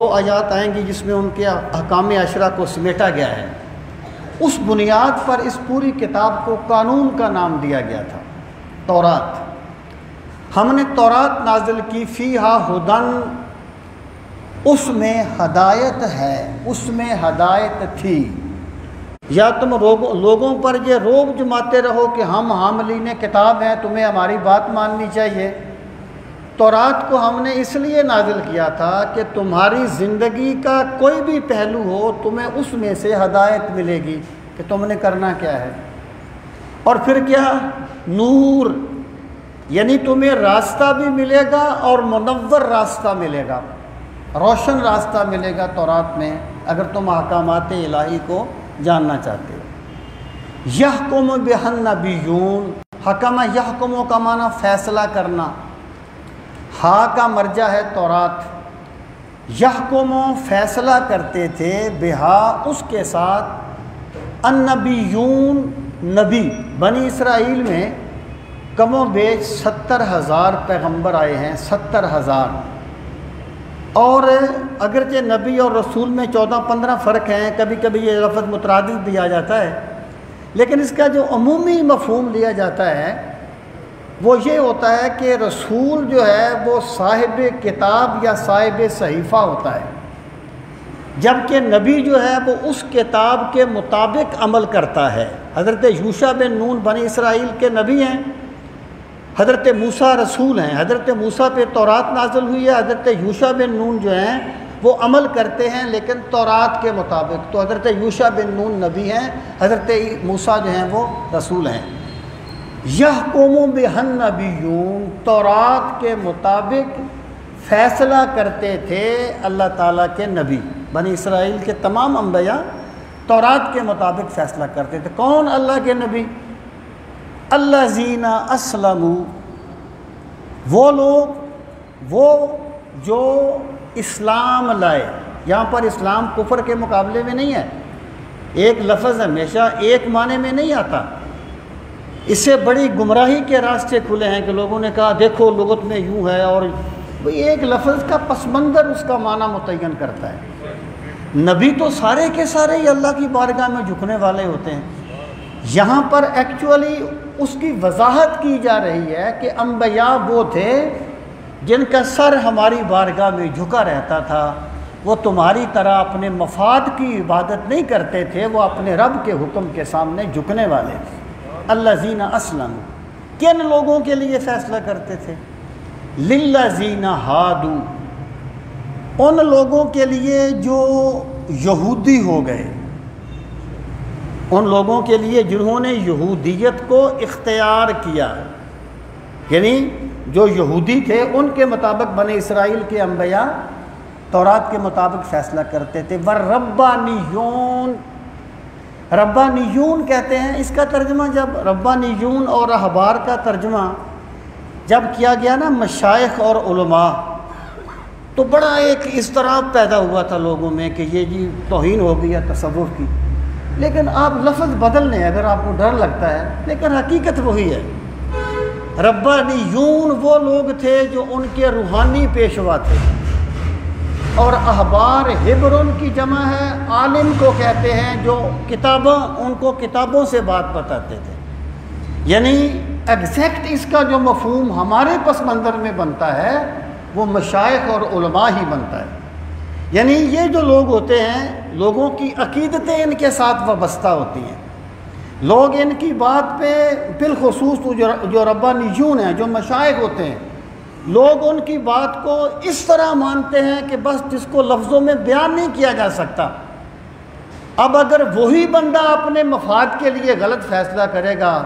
وہ آیات آئیں گی جس میں ان کے احکام عشرہ کو سمیٹا گیا ہے، اس بنیاد پر اس پوری کتاب کو قانون کا نام دیا گیا تھا، تورات۔ ہم نے تورات نازل کی، فیہا ہدن، اس میں ہدایت ہے، اس میں ہدایت تھی۔ یا تم لوگوں پر یہ روب جماتے رہو کہ ہم حاملین کتاب ہیں، تمہیں ہماری بات ماننی چاہیے۔ تورات کو ہم نے اس لیے نازل کیا تھا کہ تمہاری زندگی کا کوئی بھی پہلو ہو، تمہیں اس میں سے ہدایت ملے گی کہ تم نے کرنا کیا ہے۔ اور پھر کیا؟ نور، یعنی تمہیں راستہ بھی ملے گا اور منور راستہ ملے گا، روشن راستہ ملے گا تورات میں، اگر تم احکامات الہی کو جاننا چاہتے ہو۔ یحکم بہا النبیون، حکم یحکم کا معنی فیصلہ کرنا، ہا کا مرجع ہے تورات۔ یحکم فیصلہ کرتے تھے، بہا اس کے ساتھ، النبیون نبی۔ بنی اسرائیل میں کم و بیش 70,000 پیغمبر آئے ہیں، 70,000۔ اور اگرچہ نبی اور رسول میں 14-15 فرق ہیں، کبھی کبھی یہ لفظ مترادف بھی آ جاتا ہے، لیکن اس کا جو عمومی مفہوم لیا جاتا ہے وہ یہ ہوتا ہے کہ رسول جو ہے وہ صاحب کتاب یا صاحب صحیفہ ہوتا ہے، جبکہ نبی جو ہے وہ اس کتاب کے مطابق عمل کرتا ہے۔ حضرت یوشع بن نون بنی اسرائیل کے نبی ہیں، حضرت موسیٰ رسول ہیں، حضرت موسیٰ پہ تورات نازل ہوئی ہے، حضرت یوشع بن نون جو ہیں وہ عمل کرتے ہیں لیکن تورات کے مطابق، تو حضرت یوشع بن نون نبی ہیں، حضرت موسیٰ جو ہیں وہ رسول ہیں۔ یحکم بہا النبیون، تورات کے مطابق فیصلہ کرتے تھے اللہ تعالیٰ کے نبی۔ بنی اسرائیل کے تمام انبیاء تورات کے مطابق فیصلہ کرتے تھے۔ کون اللہ کے نبی؟ الذین اسلموا، وہ لوگ وہ جو اسلام لائے۔ یہاں پر اسلام کفر کے مقابلے میں نہیں ہے، ایک لفظ ہمیشہ ایک معنی میں نہیں آتا، اس سے بڑی گمراہی کے راستے کھلے ہیں کہ لوگوں نے کہا دیکھو لغت میں یوں ہے، اور ایک لفظ کا پس منظر اس کا معنی متعین کرتا ہے۔ نبی تو سارے کے سارے ہی اللہ کی بارگاہ میں جھکنے والے ہوتے ہیں۔ یہاں پر ایکچولی اس کی وضاحت کی جا رہی ہے کہ انبیاء وہ تھے جن کا سر ہماری بارگاہ میں جھکا رہتا تھا، وہ تمہاری طرح اپنے مفاد کی عبادت نہیں کرتے تھے، وہ اپنے رب کے حکم کے سامنے جھکنے والے تھے۔ الذین اسلموا، کن لوگوں کے لیے فیصلہ کرتے تھے؟ للذین ہادوا، ان لوگوں کے لیے جو یہودی ہو گئے، ان لوگوں کے لیے جنہوں نے یہودیت کو اختیار کیا، یعنی جو یہودی تھے ان کے مطابق بنی اسرائیل کے انبیاء تورات کے مطابق فیصلہ کرتے تھے۔ والربانیون، ربانیون کہتے ہیں اس کا ترجمہ، جب ربانیون اور احبار کا ترجمہ جب کیا گیا نا مشائخ اور علماء، تو بڑا ایک اضطراب پیدا ہوا تھا لوگوں میں کہ یہ جی توہین ہو گئی ہے تصوف کی، لیکن آپ لفظ بدل لیں اگر آپ کو ڈر لگتا ہے، لیکن حقیقت وہی ہے۔ ربانیون وہ لوگ تھے جو ان کے روحانی پیشوا تھے، اور احبار حبر کی جمع ہے، عالم کو کہتے ہیں جو کتابوں، ان کو کتابوں سے بات بتاتے تھے، یعنی ایگزیکٹ اس کا جو مفہوم ہمارے پس منظر میں بنتا ہے وہ مشائخ اور علماء ہی بنتا ہے۔ یعنی یہ جو لوگ ہوتے ہیں، لوگوں کی عقیدتیں ان کے ساتھ وابستہ ہوتی ہیں، لوگ ان کی بات پہ بالخصوص جو ربانیون ہیں، جو مشائخ ہوتے ہیں، لوگ ان کی بات کو اس طرح مانتے ہیں کہ بس جس کو لفظوں میں بیان نہیں کیا جا سکتا۔ اب اگر وہی بندہ اپنے مفاد کے لیے غلط فیصلہ کرے گا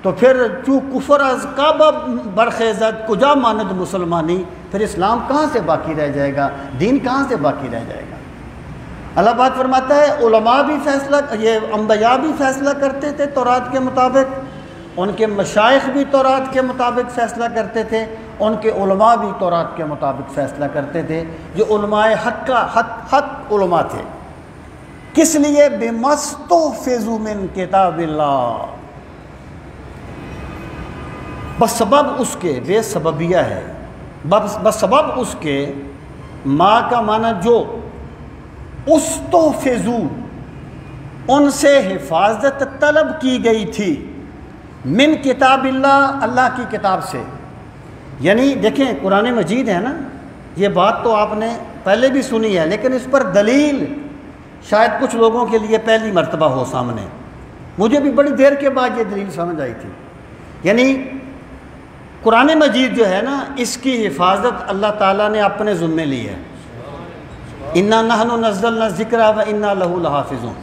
تو پھر چوں کفر از کعبہ برخیزد کجا ماند مسلمانی، پھر اسلام کہاں سے باقی رہ جائے گا، دین کہاں سے باقی رہ جائے گا۔ اللہ پاک فرماتا ہے علماء بھی فیصلہ، یہ انبیاء بھی فیصلہ کرتے تھے تورات کے مطابق، ان کے مشائخ بھی تورات کے مطابق فیصلہ کرتے تھے، ان کے علماء بھی تورات کے مطابق فیصلہ کرتے تھے، جو علماء حق علماء تھے۔ کس لیے؟ بِمَسْتُحْفِظُوا مِنْ کتاب اللہ، بسبب اس کے، بے سببیہ ہے، بسبب اس کے ما کا معنی جو، استحفظو ان سے حفاظت طلب کی گئی تھی، من کتاب اللہ اللہ کی کتاب سے. یعنی دیکھیں قرآن مجید ہے نا، یہ بات تو آپ نے پہلے بھی سنی ہے، لیکن اس پر دلیل شاید کچھ لوگوں کے لیے پہلی مرتبہ ہو سامنے. مجھے بھی بڑی دیر کے بعد یہ دلیل سمجھ آئی تھی. یعنی قرآن مجید جو ہے نا، اس کی حفاظت اللہ تعالیٰ نے اپنے ذمے لی ہے. انا نحن نزلنا الذکر و انا لہ لحافظون.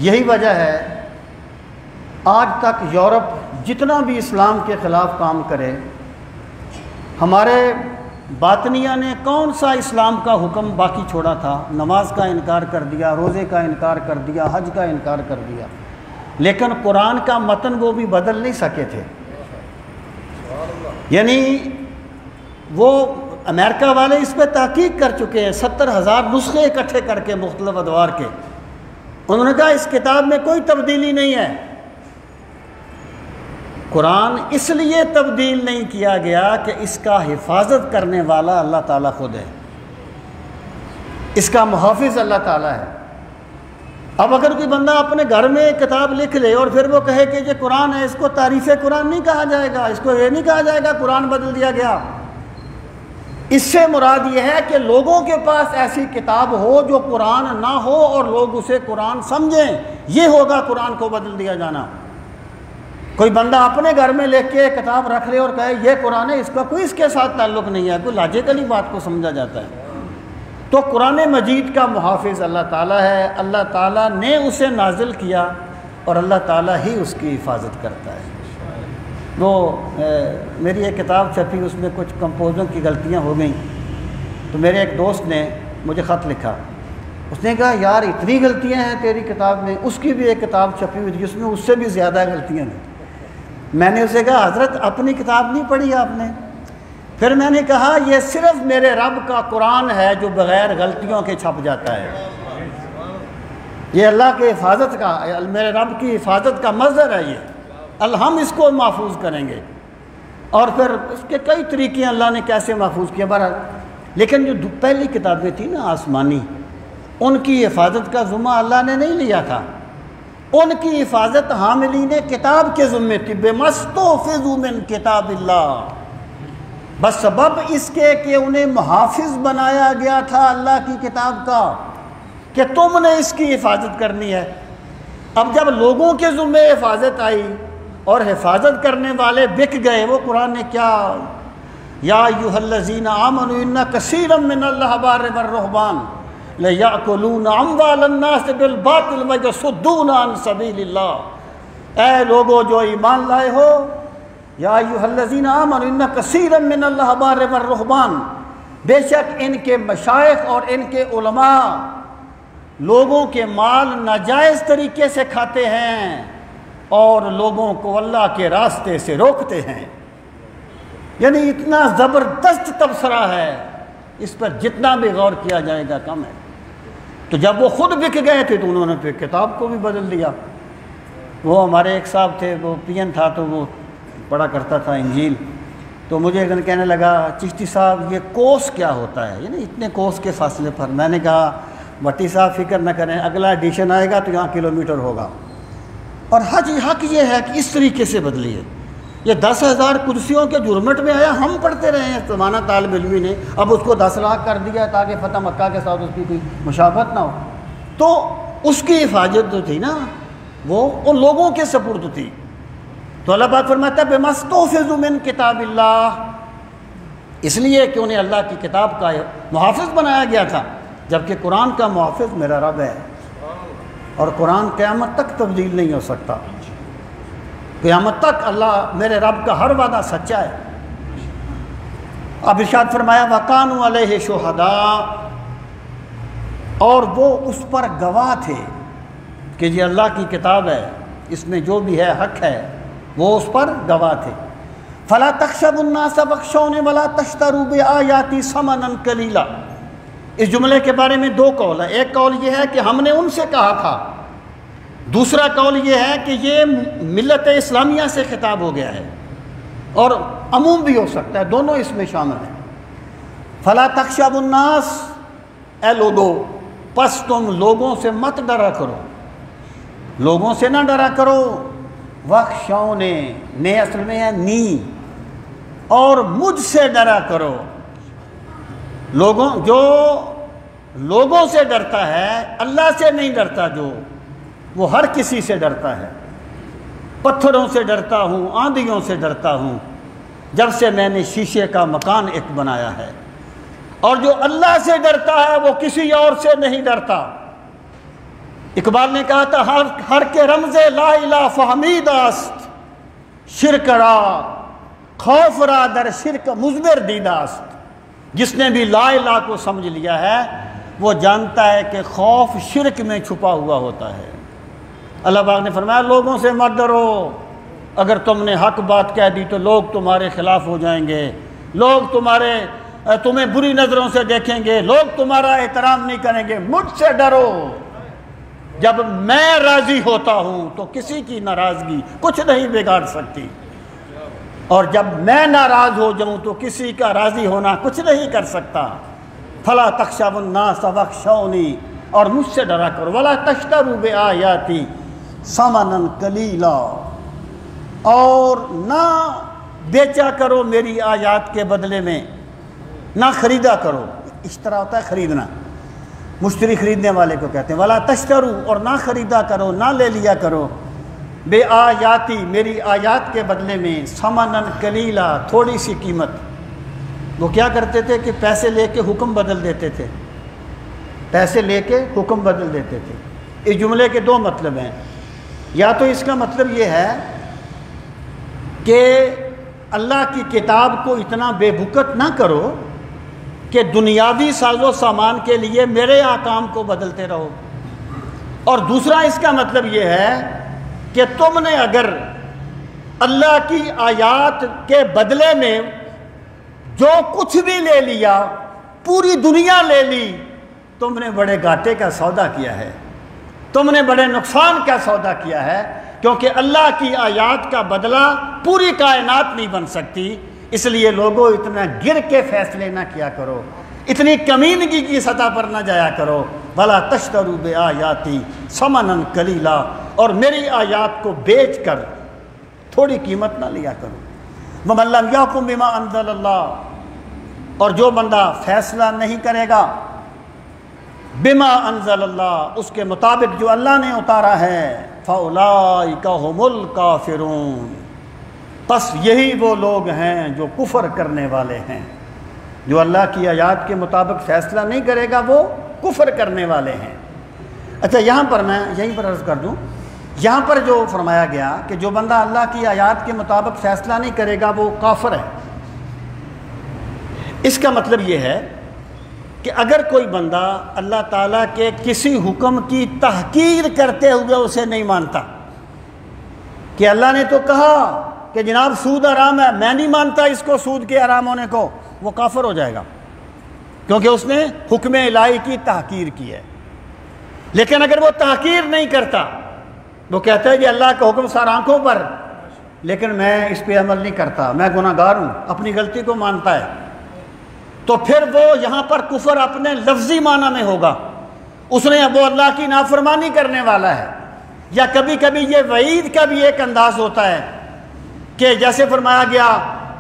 یہی وجہ ہے آج تک یورپ جتنا بھی اسلام کے خلاف کام کرے، ہمارے باطنیہ نے کون سا اسلام کا حکم باقی چھوڑا تھا؟ نماز کا انکار کر دیا، روزے کا انکار کر دیا، حج کا انکار کر دیا، لیکن قرآن کا متن وہ بھی بدل نہیں سکے تھے. یعنی وہ امریکہ والے اس پہ تحقیق کر چکے ہیں، 70,000 نسخے اکٹھے کر کے مختلف ادوار کے. انہوں نے کہا اس کتاب میں کوئی تبدیلی نہیں ہے. قرآن اس لیے تبدیل نہیں کیا گیا کہ اس کا حفاظت کرنے والا اللہ تعالیٰ خود ہے، اس کا محافظ اللہ تعالیٰ ہے. اب اگر کوئی بندہ اپنے گھر میں کتاب لکھ لے اور پھر وہ کہے کہ یہ قرآن ہے، اس کو تعریف قرآن نہیں کہا جائے گا، اس کو یہ نہیں کہا جائے گا قرآن بدل دیا گیا. اس سے مراد یہ ہے کہ لوگوں کے پاس ایسی کتاب ہو جو قرآن نہ ہو اور لوگ اسے قرآن سمجھیں، یہ ہوگا قرآن کو بدل دیا جانا. کوئی بندہ اپنے گھر میں لے کے کتاب رکھ لے اور کہے یہ قرآن ہے، اس کا کوئی اس کے ساتھ تعلق نہیں ہے، کوئی لاجیکلی بات کو سمجھا جاتا ہے. تو قرآن مجید کا محافظ اللہ تعالیٰ ہے، اللہ تعالیٰ نے اسے نازل کیا اور اللہ تعالیٰ ہی اس کی حفاظت کرتا ہے. وہ میری ایک کتاب چھپی، اس میں کچھ کمپوزوں کی غلطیاں ہو گئیں، تو میرے ایک دوست نے مجھے خط لکھا. اس نے کہا یار اتنی غلطیاں ہیں تیری کتاب میں. اس کی بھی ایک کتاب چھپی ہوئی تھی، اس میں اس سے بھی زیادہ غلطیاں ہیں. میں نے اسے کہا حضرت اپنی کتاب نہیں پڑھی آپ نے؟ پھر میں نے کہا یہ صرف میرے رب کا قرآن ہے جو بغیر غلطیوں کے چھپ جاتا ہے. یہ اللہ کی حفاظت کا، میرے رب کی حفاظت کا مظہر ہے. یہ ہم اس کو محفوظ کریں گے، اور پھر اس کے کئی طریقے اللہ نے کیسے محفوظ کیا بہرحال. لیکن جو پہلی کتابیں تھیں نا آسمانی، ان کی حفاظت کا ذمہ اللہ نے نہیں لیا تھا، ان کی حفاظت حاملین کتاب کے ذمے تھی. بِمَسْتُحْفِظُوا مِنْ کتاب اللہ، بس سبب اس کے کہ انہیں محافظ بنایا گیا تھا اللہ کی کتاب کا، کہ تم نے اس کی حفاظت کرنی ہے. اب جب لوگوں کے ذمے حفاظت آئی اور حفاظت کرنے والے بک گئے، وہ قرآن نے کیا، یا ایھا الذین آمنوا ان کثیرا من الاحبار والرہبان لَيَأْكُلُونَ أَمْوَالَ النَّاسِ بِالْبَاطِلِ وَيَصُدُّونَ عَنْ سَبِيلِ اللَّهِ. اے لوگو جو ایمان لائے ہو، یا ایھا الذین آمنوا ان کثیرا من الاحبار والرہبان، بے شک ان کے مشائخ اور ان کے علماء لوگوں کے مال ناجائز طریقے سے کھاتے ہیں اور لوگوں کو اللہ کے راستے سے روکتے ہیں. یعنی اتنا زبردست تبصرہ ہے، اس پر جتنا بھی غور کیا جائے گا کم ہے. تو جب وہ خود بک گئے تھے تو انہوں نے پھر کتاب کو بھی بدل دیا. وہ ہمارے ایک صاحب تھے، وہ پی این تھا، تو وہ پڑھا کرتا تھا انجیل. تو مجھے ایک دن کہنے لگا چشتی صاحب یہ کوس کیا ہوتا ہے، یعنی اتنے کوس کے فاصلے پر. میں نے کہا بٹی صاحب فکر نہ کریں، اگلا ایڈیشن آئے گا تو یہاں کلومیٹر ہوگا. اور حق یہ ہے کہ اس طریقے سے بدلی ہے. یہ 10,000 کرسیوں کے جرمٹ میں آیا، ہم پڑھتے رہے ہیں زمانہ طالب علمی نے، اب اس کو 10 لاکھ کر دیا تاکہ فتح مکہ کے ساتھ اس کی کوئی مشابہت نہ ہو. تو اس کی حفاظت جو تھی نا، وہ ان لوگوں کے سپرد تھی. تو اللہ پاک فرماتا ہے بِمَسْتُحْفِظُوا مِنْ کتاب اللہ، اس لیے کہ انہیں اللہ کی کتاب کا محافظ بنایا گیا تھا، جبکہ قرآن کا محافظ میرا رب ہے، اور قرآن قیامت تک تبدیل نہیں ہو سکتا. قیامت تک اللہ میرے رب کا ہر وعدہ سچا ہے. اب ارشاد فرمایا وَقَانُوا عَلَيْهِ شُهَدَاءَ، اور وہ اس پر گواہ تھے کہ یہ اللہ کی کتاب ہے، اس میں جو بھی ہے حق ہے، وہ اس پر گواہ تھے. فَلَا تَخْشَوُا النَّاسَ وَاخْشَوْنِ وَلَا تَشْتَرُوا بِآيَاتِي ثَمَنًا قَلِيلًا. اس جملے کے بارے میں دو قول ہے. ایک قول یہ ہے کہ ہم نے ان سے کہا تھا، دوسرا قول یہ ہے کہ یہ ملت اسلامیہ سے خطاب ہو گیا ہے، اور عموم بھی ہو سکتا ہے، دونوں اس میں شامل ہیں. فلا تخشوا الناس، اے لوگو پس تم لوگوں سے مت ڈرا کرو، لوگوں سے نہ ڈرا کرو، وخشونے نے اصل میں ہے نی، اور مجھ سے ڈرا کرو۔ جو لوگوں سے ڈرتا ہے اللہ سے نہیں ڈرتا، جو وہ ہر کسی سے ڈرتا ہے۔ پتھروں سے ڈرتا ہوں، آندھیوں سے ڈرتا ہوں، جب سے میں نے شیشے کا مکان ایک بنایا ہے۔ اور جو اللہ سے ڈرتا ہے وہ کسی اور سے نہیں ڈرتا۔ اقبال نے کہا تھا ہر کے رمز لا الہ فہمید است، شرک را خوف را در شرک مضمر دیداست۔ جس نے بھی لا الہ کو سمجھ لیا ہے وہ جانتا ہے کہ خوف شرک میں چھپا ہوا ہوتا ہے۔ اللہ پاک نے فرمایا لوگوں سے مت ڈرو، اگر تم نے حق بات کہہ دی تو لوگ تمہارے خلاف ہو جائیں گے، لوگ تمہیں بری نظروں سے دیکھیں گے، لوگ تمہارا احترام نہیں کریں گے۔ مجھ سے ڈرو، جب میں راضی ہوتا ہوں تو کسی کی ناراضگی کچھ نہیں بگاڑ سکتی، اور جب میں ناراض ہو جاؤں تو کسی کا راضی ہونا کچھ نہیں کر سکتا۔ فلا تخشوا الناس واخشونی، اور مجھ سے ڈرا کرو۔ ولا تشتروا بآیاتی ثمنا قلیلا، اور نہ بیچا کرو میری آیات کے بدلے میں، نہ خریدا کرو۔ اشترا ہوتا ہے خریدنا، مشتری خریدنے والے کو کہتے ہیں۔ ولا تشتروا، اور نہ خریدا کرو، نہ لے لیا کرو، بے آیاتی میری آیات کے بدلے میں، ثمنا قلیلا تھوڑی سی قیمت۔ وہ کیا کرتے تھے کہ پیسے لے کے حکم بدل دیتے تھے، پیسے لے کے حکم بدل دیتے تھے۔ اس جملے کے دو مطلب ہیں، یا تو اس کا مطلب یہ ہے کہ اللہ کی کتاب کو اتنا بے بکت نہ کرو کہ دنیاوی ساز و سامان کے لیے میرے احکام کو بدلتے رہو، اور دوسرا اس کا مطلب یہ ہے کہ تم نے اگر اللہ کی آیات کے بدلے میں جو کچھ بھی لے لیا، پوری دنیا لے لی، تم نے بڑے گھاٹے کا سودا کیا ہے، تم نے بڑے نقصان کا سودا کیا ہے، کیونکہ اللہ کی آیات کا بدلہ پوری کائنات نہیں بن سکتی۔ اس لیے لوگوں اتنا گر کے فیصلے نہ کیا کرو، اتنی کمینگی کی سطح پر نہ جایا کرو۔ ولا تشتروا بآیاتی ثمنا قلیلا، اور میری آیات کو بیچ کر تھوڑی قیمت نہ لیا کرو۔ ومن لم یحکم بما انزل اللہ، اور جو بندہ فیصلہ نہیں کرے گا بما انزل اللہ، اس کے مطابق جو اللہ نے اتارا ہے، فاولئک ھم الکافرون، پس یہی وہ لوگ ہیں جو کفر کرنے والے ہیں۔ جو اللہ کی آیات کے مطابق فیصلہ نہیں کرے گا وہ کفر کرنے والے ہیں۔ اچھا، یہاں پر میں یہیں پر عرض کر دوں، یہاں پر جو فرمایا گیا کہ جو بندہ اللہ کی آیات کے مطابق فیصلہ نہیں کرے گا وہ کافر ہے، اس کا مطلب یہ ہے کہ اگر کوئی بندہ اللہ تعالیٰ کے کسی حکم کی تحقیر کرتے ہوئے اسے نہیں مانتا، کہ اللہ نے تو کہا کہ جناب سود حرام ہے، میں نہیں مانتا اس کو سود کے حرام ہونے کو، وہ کافر ہو جائے گا، کیونکہ اس نے حکم الہی کی تحقیر کی ہے۔ لیکن اگر وہ تحقیر نہیں کرتا، وہ کہتا ہے کہ اللہ کا حکم سر آنکھوں پر، لیکن میں اس پہ عمل نہیں کرتا، میں گناہ گار ہوں، اپنی غلطی کو مانتا ہے، تو پھر وہ یہاں پر کفر اپنے لفظی معنی میں ہوگا، اس نے وہ اللہ کی نافرمانی کرنے والا ہے۔ یا کبھی کبھی یہ وعید کا بھی ایک انداز ہوتا ہے کہ جیسے فرمایا گیا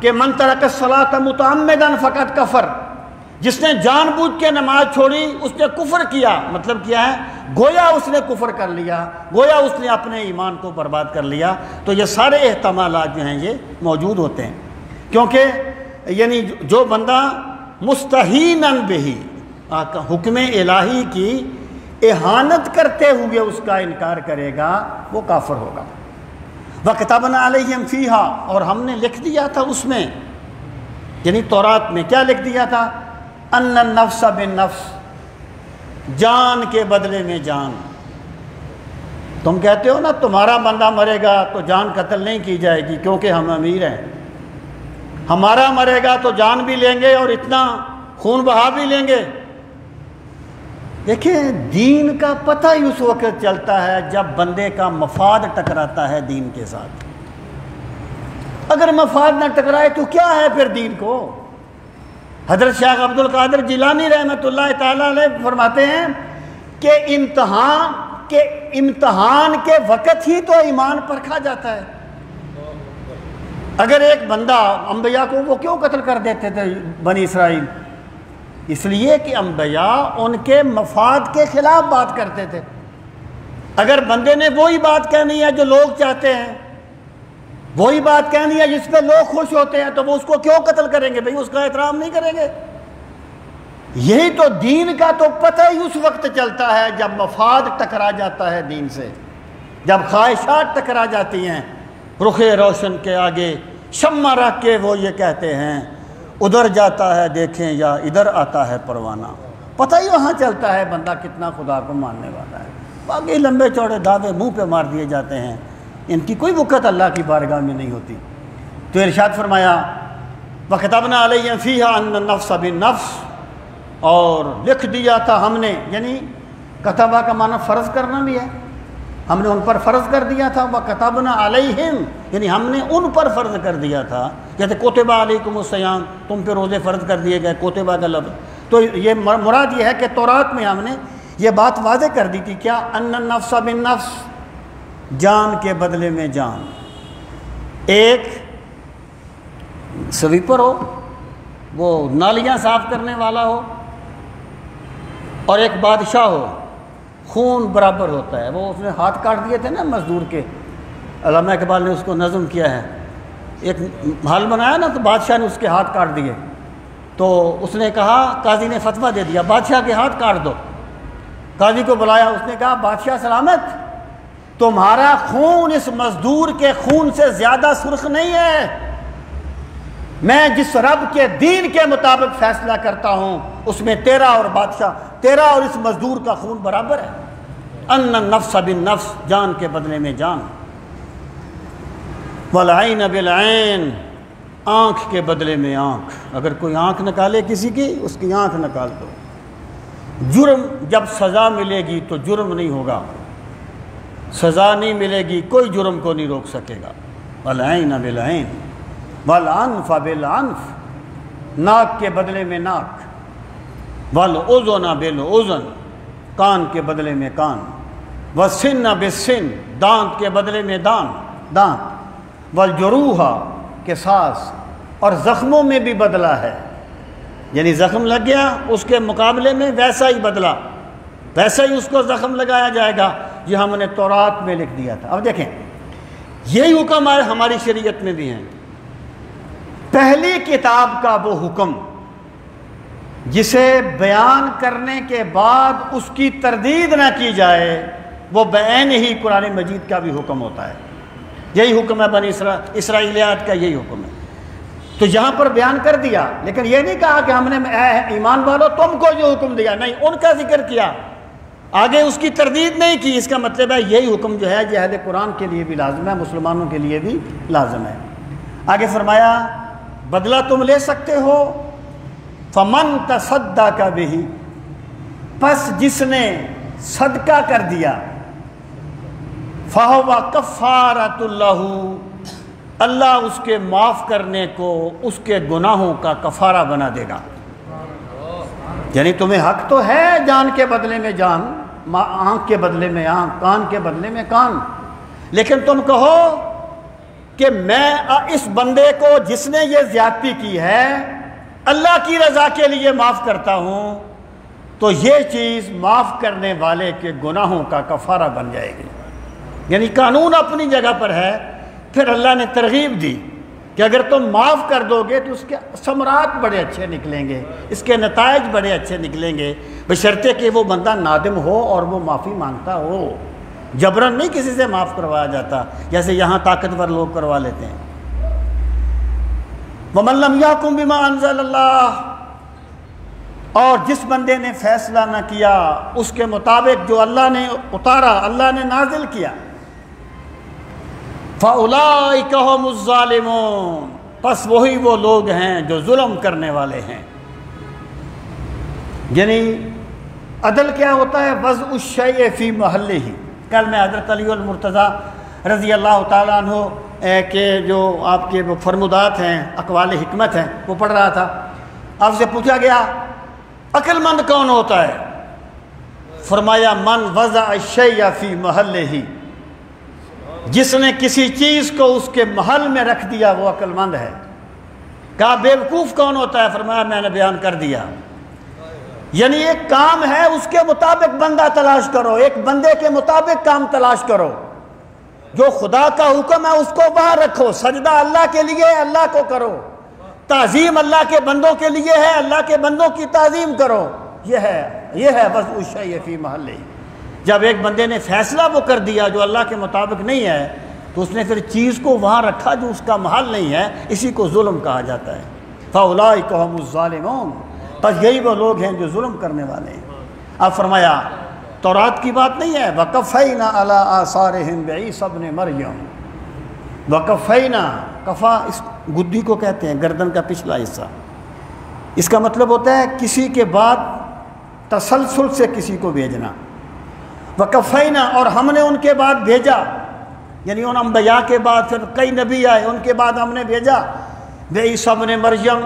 کہ من ترک الصلاۃ متعمدا فقد کفر، جس نے جان بوجھ کے نماز چھوڑی اس نے کفر کیا۔ مطلب کیا ہے؟ گویا اس نے کفر کر لیا، گویا اس نے اپنے ایمان کو برباد کر لیا۔ تو یہ سارے احتمالات جو ہیں یہ موجود ہوتے ہیں، کیونکہ یعنی جو بندہ مستہیناً بہی، حکم الہی کی اہانت کرتے ہوئے اس کا انکار کرے گا وہ کافر ہوگا۔ وَكَتَبْنَا عَلَيْهِمْ فِيهَا، اور ہم نے لکھ دیا تھا اس میں، یعنی تورات میں کیا لکھ دیا تھا؟ أَنَّ النَّفْسَ بِالنَّفْسِ، جان کے بدلے میں جان۔ تم کہتے ہو نا تمہارا بندہ مرے گا تو جان قتل نہیں کی جائے گی کیونکہ ہم امیر ہیں، ہمارا مرے گا تو جان بھی لیں گے اور اتنا خون بہا بھی لیں گے۔ دیکھیں، دین کا پتہ ہی اس وقت چلتا ہے جب بندے کا مفاد ٹکراتا ہے دین کے ساتھ۔ اگر مفاد نہ ٹکرائے تو کیا ہے پھر دین کو؟ حضرت شیخ عبد القادر جیلانی رحمۃ اللہ تعالیٰ علیہ فرماتے ہیں کہ امتحان کے وقت ہی تو ایمان پرکھا جاتا ہے۔ اگر ایک بندہ، انبیاء کو وہ کیوں قتل کر دیتے تھے بنی اسرائیل؟ اس لیے کہ انبیاء ان کے مفاد کے خلاف بات کرتے تھے۔ اگر بندے نے وہی بات کہنی ہے جو لوگ چاہتے ہیں، وہی بات کہنی ہے جس پہ لوگ خوش ہوتے ہیں، تو وہ اس کو کیوں قتل کریں گے؟ بھئی اس کا احترام نہیں کریں گے۔ یہی تو دین کا تو پتہ ہی اس وقت چلتا ہے جب مفاد ٹکرا جاتا ہے دین سے، جب خواہشات ٹکرا جاتی ہیں۔ رخ روشن کے آگے شمع رکھ کے وہ یہ کہتے ہیں ادھر جاتا ہے دیکھیں یا ادھر آتا ہے پروانہ، پتہ ہی وہاں چلتا ہے بندہ کتنا خدا کو ماننے والا ہے۔ باقی لمبے چوڑے دعوے منہ پہ مار دیے جاتے ہیں، ان کی کوئی وقت اللہ کی بارگاہ میں نہیں ہوتی۔ تو ارشاد فرمایا وَكَتَبْنَا عَلَيْهِمْ فِيهَا أَنَّ النَّفْسَ بِالنَّفْسِ، اور لکھ دیا تھا ہم نے، یعنی کتبہ کا معنی فرض کرنا بھی ہے، ہم نے ان پر فرض کر دیا تھا۔ وَكَتَبْنَا عَلَيْهِمْ، یعنی ہم نے ان پر فرض کر دیا تھا، جیسے كُتِبَ عَلَيْكُمُ الصِّيَامُ، تم پہ روزے فرض کر دیے گئے، کوتبہ کا لفظ۔ تو یہ مراد یہ ہے کہ تورات میں ہم نے یہ بات واضح کر دی تھی کیا، ان النفس بالنفس، جان کے بدلے میں جان۔ ایک سویپر ہو، وہ نالیاں صاف کرنے والا ہو، اور ایک بادشاہ ہو، خون برابر ہوتا ہے۔ وہ اس نے ہاتھ کاٹ دیے تھے نا مزدور کے، علامہ اقبال نے اس کو نظم کیا ہے، ایک محل بنایا نا تو بادشاہ نے اس کے ہاتھ کاٹ دیے، تو اس نے کہا، قاضی نے فتویٰ دے دیا بادشاہ کے ہاتھ کاٹ دو۔ قاضی کو بلایا، اس نے کہا بادشاہ سلامت، تمہارا خون اس مزدور کے خون سے زیادہ سرخ نہیں ہے، میں جس رب کے دین کے مطابق فیصلہ کرتا ہوں اس میں تیرا اور بادشاہ، تیرا اور اس مزدور کا خون برابر ہے۔ ان النفس بالنفس، جان کے بدلے میں جان۔ والعین بالعین، آنکھ کے بدلے میں آنکھ، اگر کوئی آنکھ نکالے کسی کی، اس کی آنکھ نکال دو۔ جرم جب سزا ملے گی تو جرم نہیں ہوگا، سزا نہیں ملے گی کوئی جرم کو نہیں روک سکے گا۔ والعین بالعین والعنف بالعنف، ناک کے بدلے میں ناک، والاذن بالاذن، کان کے بدلے میں کان، والسن بالسن، دانت کے بدلے میں دانت، والجروح، قصاص، اور زخموں میں بھی بدلہ ہے، یعنی زخم لگ گیا اس کے مقابلے میں ویسا ہی بدلہ، ویسا ہی اس کو زخم لگایا جائے گا، یہ ہم نے تورات میں لکھ دیا تھا۔ اب دیکھیں یہی حکم ہماری شریعت میں بھی ہیں۔ پہلی کتاب کا وہ حکم جسے بیان کرنے کے بعد اس کی تردید نہ کی جائے، وہ بعین ہی قرآن مجید کا بھی حکم ہوتا ہے۔ یہی حکم ہے بنی اسرائیلیات کا، یہی حکم ہے۔ تو یہاں پر بیان کر دیا، لیکن یہ نہیں کہا کہ ہم نے ایمان والو تم کو جو حکم دیا، نہیں، ان کا ذکر کیا، آگے اس کی تردید نہیں کی۔ اس کا مطلب ہے یہی حکم جو ہے یہ اہل قرآن کے لیے بھی لازم ہے، مسلمانوں کے لیے بھی لازم ہے۔ آگے فرمایا بدلہ تم لے سکتے ہو، فمن تصدق بہ، پس جس نے صدقہ کر دیا، فہو کفارۃ لہ، اللہ اس کے معاف کرنے کو اس کے گناہوں کا کفارہ بنا دے گا۔ یعنی تمہیں حق تو ہے جان کے بدلے میں جان، آنکھ کے بدلے میں آنکھ، کان کے بدلے میں کان، لیکن تم کہو کہ میں اس بندے کو جس نے یہ زیادتی کی ہے اللہ کی رضا کے لیے معاف کرتا ہوں، تو یہ چیز معاف کرنے والے کے گناہوں کا کفارہ بن جائے گی۔ یعنی قانون اپنی جگہ پر ہے، پھر اللہ نے ترغیب دی کہ اگر تم معاف کر دو گے تو اس کے ثمرات بڑے اچھے نکلیں گے، اس کے نتائج بڑے اچھے نکلیں گے، بشرطے کہ وہ بندہ نادم ہو اور وہ معافی مانگتا ہو۔ جبراً نہیں کسی سے معاف کروایا جاتا، جیسے یہاں طاقتور لوگ کروا لیتے ہیں۔ وَمَن لَّمْ يَحْكُم بِمَا أَنزَلَ اللَّهُ، اور جس بندے نے فیصلہ نہ کیا اس کے مطابق جو اللہ نے اتارا، اللہ نے نازل کیا، فَأُولَٰئِكَ هُمُ الظَّالِمُونَ، پس وہی وہ لوگ ہیں جو ظلم کرنے والے ہیں۔ یعنی عدل کیا ہوتا ہے؟ وضع الشیء فی محلہ۔ کل میں حضرت علی المرتضیٰ رضی اللہ تعالیٰ عنہ کے جو آپ کے فرمودات ہیں، اقوال حکمت ہیں، وہ پڑھ رہا تھا، آپ سے پوچھا گیا عقل مند کون ہوتا ہے؟ فرمایا من وضع الشیء فی محلہ، جس نے کسی چیز کو اس کے محل میں رکھ دیا وہ عقل مند ہے۔ کہا بیوقوف کون ہوتا ہے؟ فرمایا میں نے بیان کر دیا۔ یعنی ایک کام ہے اس کے مطابق بندہ تلاش کرو، ایک بندے کے مطابق کام تلاش کرو، جو خدا کا حکم ہے اس کو وہاں رکھو، سجدہ اللہ کے لیے ہے اللہ کو کرو، تعظیم اللہ کے بندوں کے لیے ہے اللہ کے بندوں کی تعظیم کرو، یہ ہے بس الشیء فی محلہ۔ جب ایک بندے نے فیصلہ وہ کر دیا جو اللہ کے مطابق نہیں ہے تو اس نے پھر چیز کو وہاں رکھا جو اس کا محل نہیں ہے، اسی کو ظلم کہا جاتا ہے۔ فَأُولَٰئِکَ هُمُ الظَّالِمُونَ، بس یہی وہ لوگ ہیں جو ظلم کرنے والے ہیں۔ اب فرمایا تورات کی بات نہیں ہے، وَقَفَّيْنَا عَلَىٰ آثَارِهِمْ بِعِیسَىٰ ابْنِ مَرْیَم۔ وَقَفَّيْنَا، کفا اس گدی کو کہتے ہیں، گردن کا پچھلا حصہ۔ اس کا مطلب ہوتا ہے کسی کے بعد تسلسل سے کسی کو بھیجنا۔ وَقَفَّيْنَا، اور ہم نے ان کے بعد بھیجا، یعنی ان انبیاء کے بعد پھر کئی نبی آئے، ان کے بعد ہم نے بھیجا بعیسیٰ ابن مریم،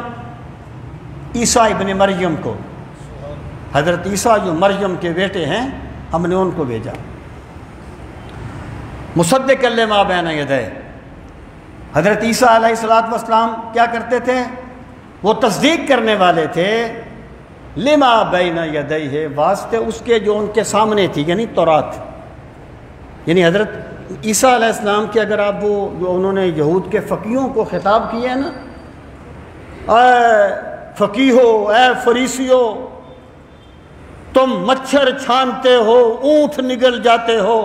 عیسیٰ ابن مریم کو، حضرت عیسیٰ جو مریم کے بیٹے ہیں ہم نے ان کو بھیجا۔ مصدقا لما بین یدیہ، حضرت عیسیٰ علیہ السلام کیا کرتے تھے؟ وہ تصدیق کرنے والے تھے لما بین یدیہ، واسطے اس کے جو ان کے سامنے تھی، یعنی تورات۔ یعنی حضرت عیسیٰ علیہ السلام کے اگر آپ وہ جو انہوں نے یہود کے فقیہوں کو خطاب کیے ہیں نا، اے فقیہو، اے فریسیو، تم مچھر چھانتے ہو، اونٹ نگل جاتے ہو،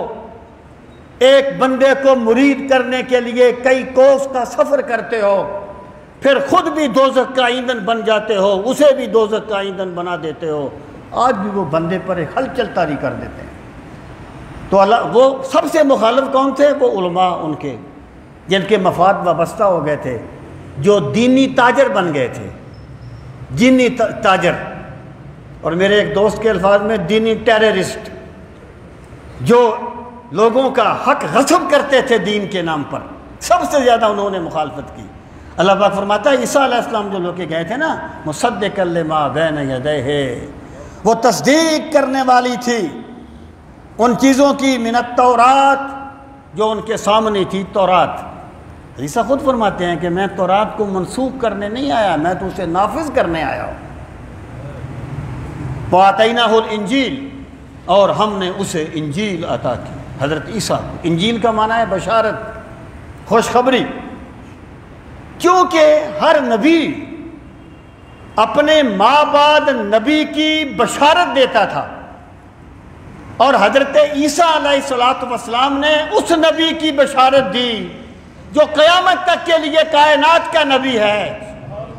ایک بندے کو مرید کرنے کے لیے کئی کوس کا سفر کرتے ہو، پھر خود بھی دوزخ کا ایندھن بن جاتے ہو، اسے بھی دوزخ کا ایندھن بنا دیتے ہو، آج بھی وہ بندے پر ایک ہلچل طاری کر دیتے ہیں۔ تو وہ سب سے مخالف کون تھے؟ وہ علماء ان کے جن کے مفاد وابستہ ہو گئے تھے، جو دینی تاجر بن گئے تھے، دینی تاجر، اور میرے ایک دوست کے الفاظ میں دینی ٹیررسٹ، جو لوگوں کا حق غصب کرتے تھے دین کے نام پر، سب سے زیادہ انہوں نے مخالفت کی۔ اللہ پاک فرماتا ہے عیسیٰ علیہ السلام جو لے کے گئے تھے نا، مصدقا لما بین یدیہ، وہ تصدیق کرنے والی تھی ان چیزوں کی، من التورات، جو ان کے سامنے تھی تورات۔ عیسیٰ خود فرماتے ہیں کہ میں تورات کو منسوخ کرنے نہیں آیا، میں تو اسے نافذ کرنے آیا ہوں۔ وَآتَيْنَاهُ الْإِنْجِيلَ، اور ہم نے اسے انجیل عطا کی، حضرت عیسیٰ کو۔ انجیل کا معنی ہے بشارت، خوشخبری، کیونکہ ہر نبی اپنے ماں بعد نبی کی بشارت دیتا تھا، اور حضرت عیسیٰ علیہ السلام نے اس نبی کی بشارت دی جو قیامت تک کے لیے کائنات کا نبی ہے۔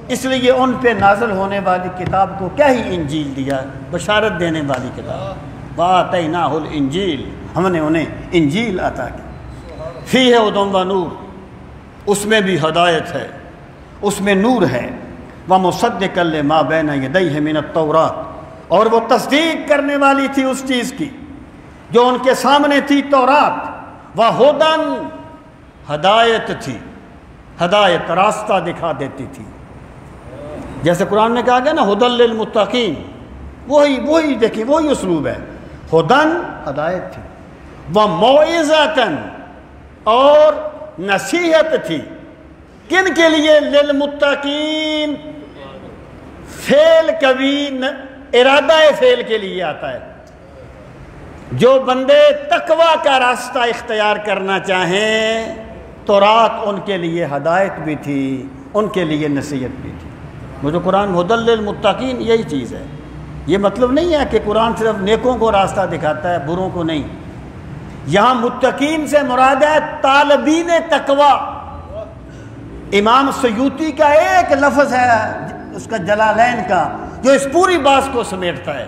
اس لیے ان پہ نازل ہونے والی کتاب کو کیا ہی انجیل دیا، بشارت دینے والی کتاب۔ وَآتَيْنَاهُ الْإِنْجِيلَ، ہم نے انہیں انجیل عطا کی۔ فِيهِ هُدًى وَنُورٌ، اس میں بھی ہدایت ہے، اس میں نور ہے۔ وَمُصَدِّقًا لِمَا بَيْنَ يَدَيْهِ مِنَ التَّوْرَاةِ، اور وہ تصدیق کرنے والی تھی اس چیز کی جو ان کے سامنے تھی تورات۔ وَهُدًى، ہدایت تھی، ہدایت راستہ دکھا دیتی تھی۔ جیسے قرآن میں کہا گیا نا ہدی للمتقین، وہی دیکھیں، وہی اسلوب ہے۔ ہدن، ہدایت تھی، وموعظۃ، اور نصیحت تھی، کن کے لیے؟ للمتقین۔ فعل کبھی ارادہ فعل کے لیے آتا ہے، جو بندے تقوی کا راستہ اختیار کرنا چاہیں، تورات ان کے لیے ہدایت بھی تھی، ان کے لیے نصیحت بھی تھی۔ وہ جو قرآن ہدی للمتقین، یہی چیز ہے۔ یہ مطلب نہیں ہے کہ قرآن صرف نیکوں کو راستہ دکھاتا ہے، بروں کو نہیں۔ یہاں متقین سے مراد ہے طالبین تقوی۔ امام سیوطی کا ایک لفظ ہے اس کا جلالین کا جو اس پوری بات کو سمیٹتا ہے،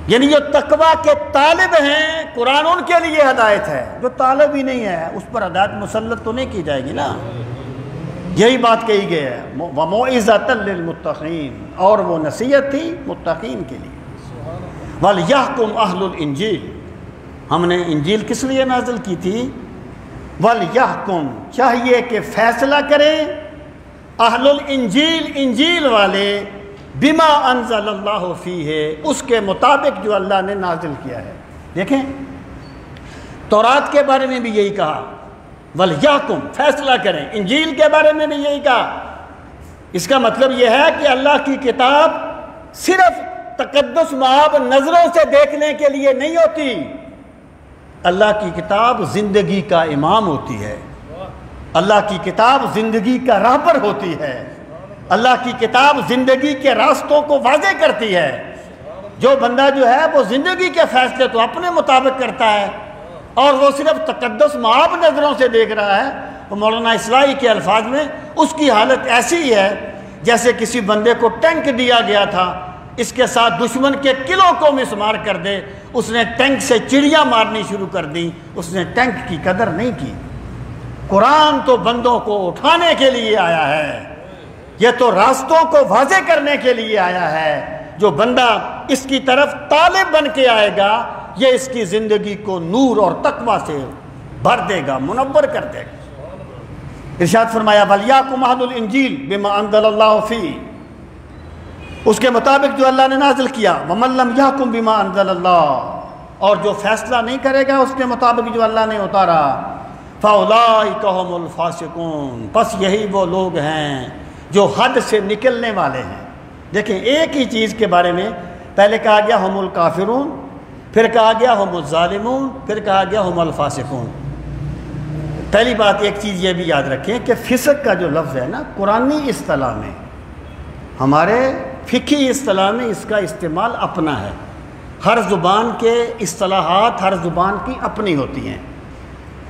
یعنی جو تقوی کے طالب ہیں قرآن ان کے لیے ہدایت ہے، جو طالب ہی نہیں ہے اس پر ہدایت مسلط تو نہیں کی جائے گی نا۔ یہی بات کہی گئی ہے، وَمَوْعِظَةً لِّلْمُتَّقِينَ، اور وہ نصیحت تھی متقین کے لیے۔ وَلْيَحْكُمْ أَهْلُ الْإِنْجِيلِ، ہم نے انجیل کس لیے نازل کی تھی؟ وَلْيَحْكُمْ، چاہیے کہ فیصلہ کریں، اہل الانجیل انجیل والے بما انزل اللہ فیہ اس کے مطابق جو اللہ نے نازل کیا ہے. دیکھیں تورات کے بارے میں بھی یہی کہا وَلْيَحْكُمْ فیصلہ کریں، انجیل کے بارے میں بھی یہی کہا. اس کا مطلب یہ ہے کہ اللہ کی کتاب صرف تقدس مآب نظروں سے دیکھنے کے لیے نہیں ہوتی، اللہ کی کتاب زندگی کا امام ہوتی ہے، اللہ کی کتاب زندگی کا راہبر ہوتی ہے، اللہ کی کتاب زندگی کے راستوں کو واضح کرتی ہے. جو بندہ جو ہے وہ زندگی کے فیصلے تو اپنے مطابق کرتا ہے اور وہ صرف تقدس مآب نظروں سے دیکھ رہا ہے، وہ مولانا اصلاحی کے الفاظ میں اس کی حالت ایسی ہی ہے جیسے کسی بندے کو ٹینک دیا گیا تھا، اس کے ساتھ دشمن کے قلعوں کو مسمار کر دے، اس نے ٹینک سے چڑیاں مارنی شروع کر دی، اس نے ٹینک کی قدر نہیں کی. قرآن تو بندوں کو اٹھانے کے لیے آیا ہے، یہ تو راستوں کو واضح کرنے کے لیے آیا ہے. جو بندہ اس کی طرف طالب بن کے آئے گا یہ اس کی زندگی کو نور اور تقویٰ سے بھر دے گا، منور کر دے گا. ارشاد فرمایا وَلْيَحْكُمْ أَهْلُ الْإِنْجِيلِ بِمَا أَنزَلَ اللَّهُ فِيهِ اس کے مطابق جو اللہ نے نازل کیا. وَمَن لَّمْ يَحْكُمْ بِمَا أَنزَلَ اللَّهُ اور جو فیصلہ نہیں کرے گا اس کے مطابق جو اللہ نے اتارا فَأُولَٰئِكَ هُمُ الْفَاسِقُونَ بس یہی وہ لوگ ہیں جو حد سے نکلنے والے ہیں. دیکھیں ایک ہی چیز کے بارے میں پہلے کہا گیا ہم الکافرون، پھر کہا گیا ہم الظالمون، پھر کہا گیا ہم الفاسقون. پہلی بات ایک چیز یہ بھی یاد رکھیں کہ فسق کا جو لفظ ہے نا قرآنی اصطلاح میں، ہمارے فقہی اصطلاح میں اس کا استعمال اپنا ہے. ہر زبان کے اصطلاحات ہر زبان کی اپنی ہوتی ہیں.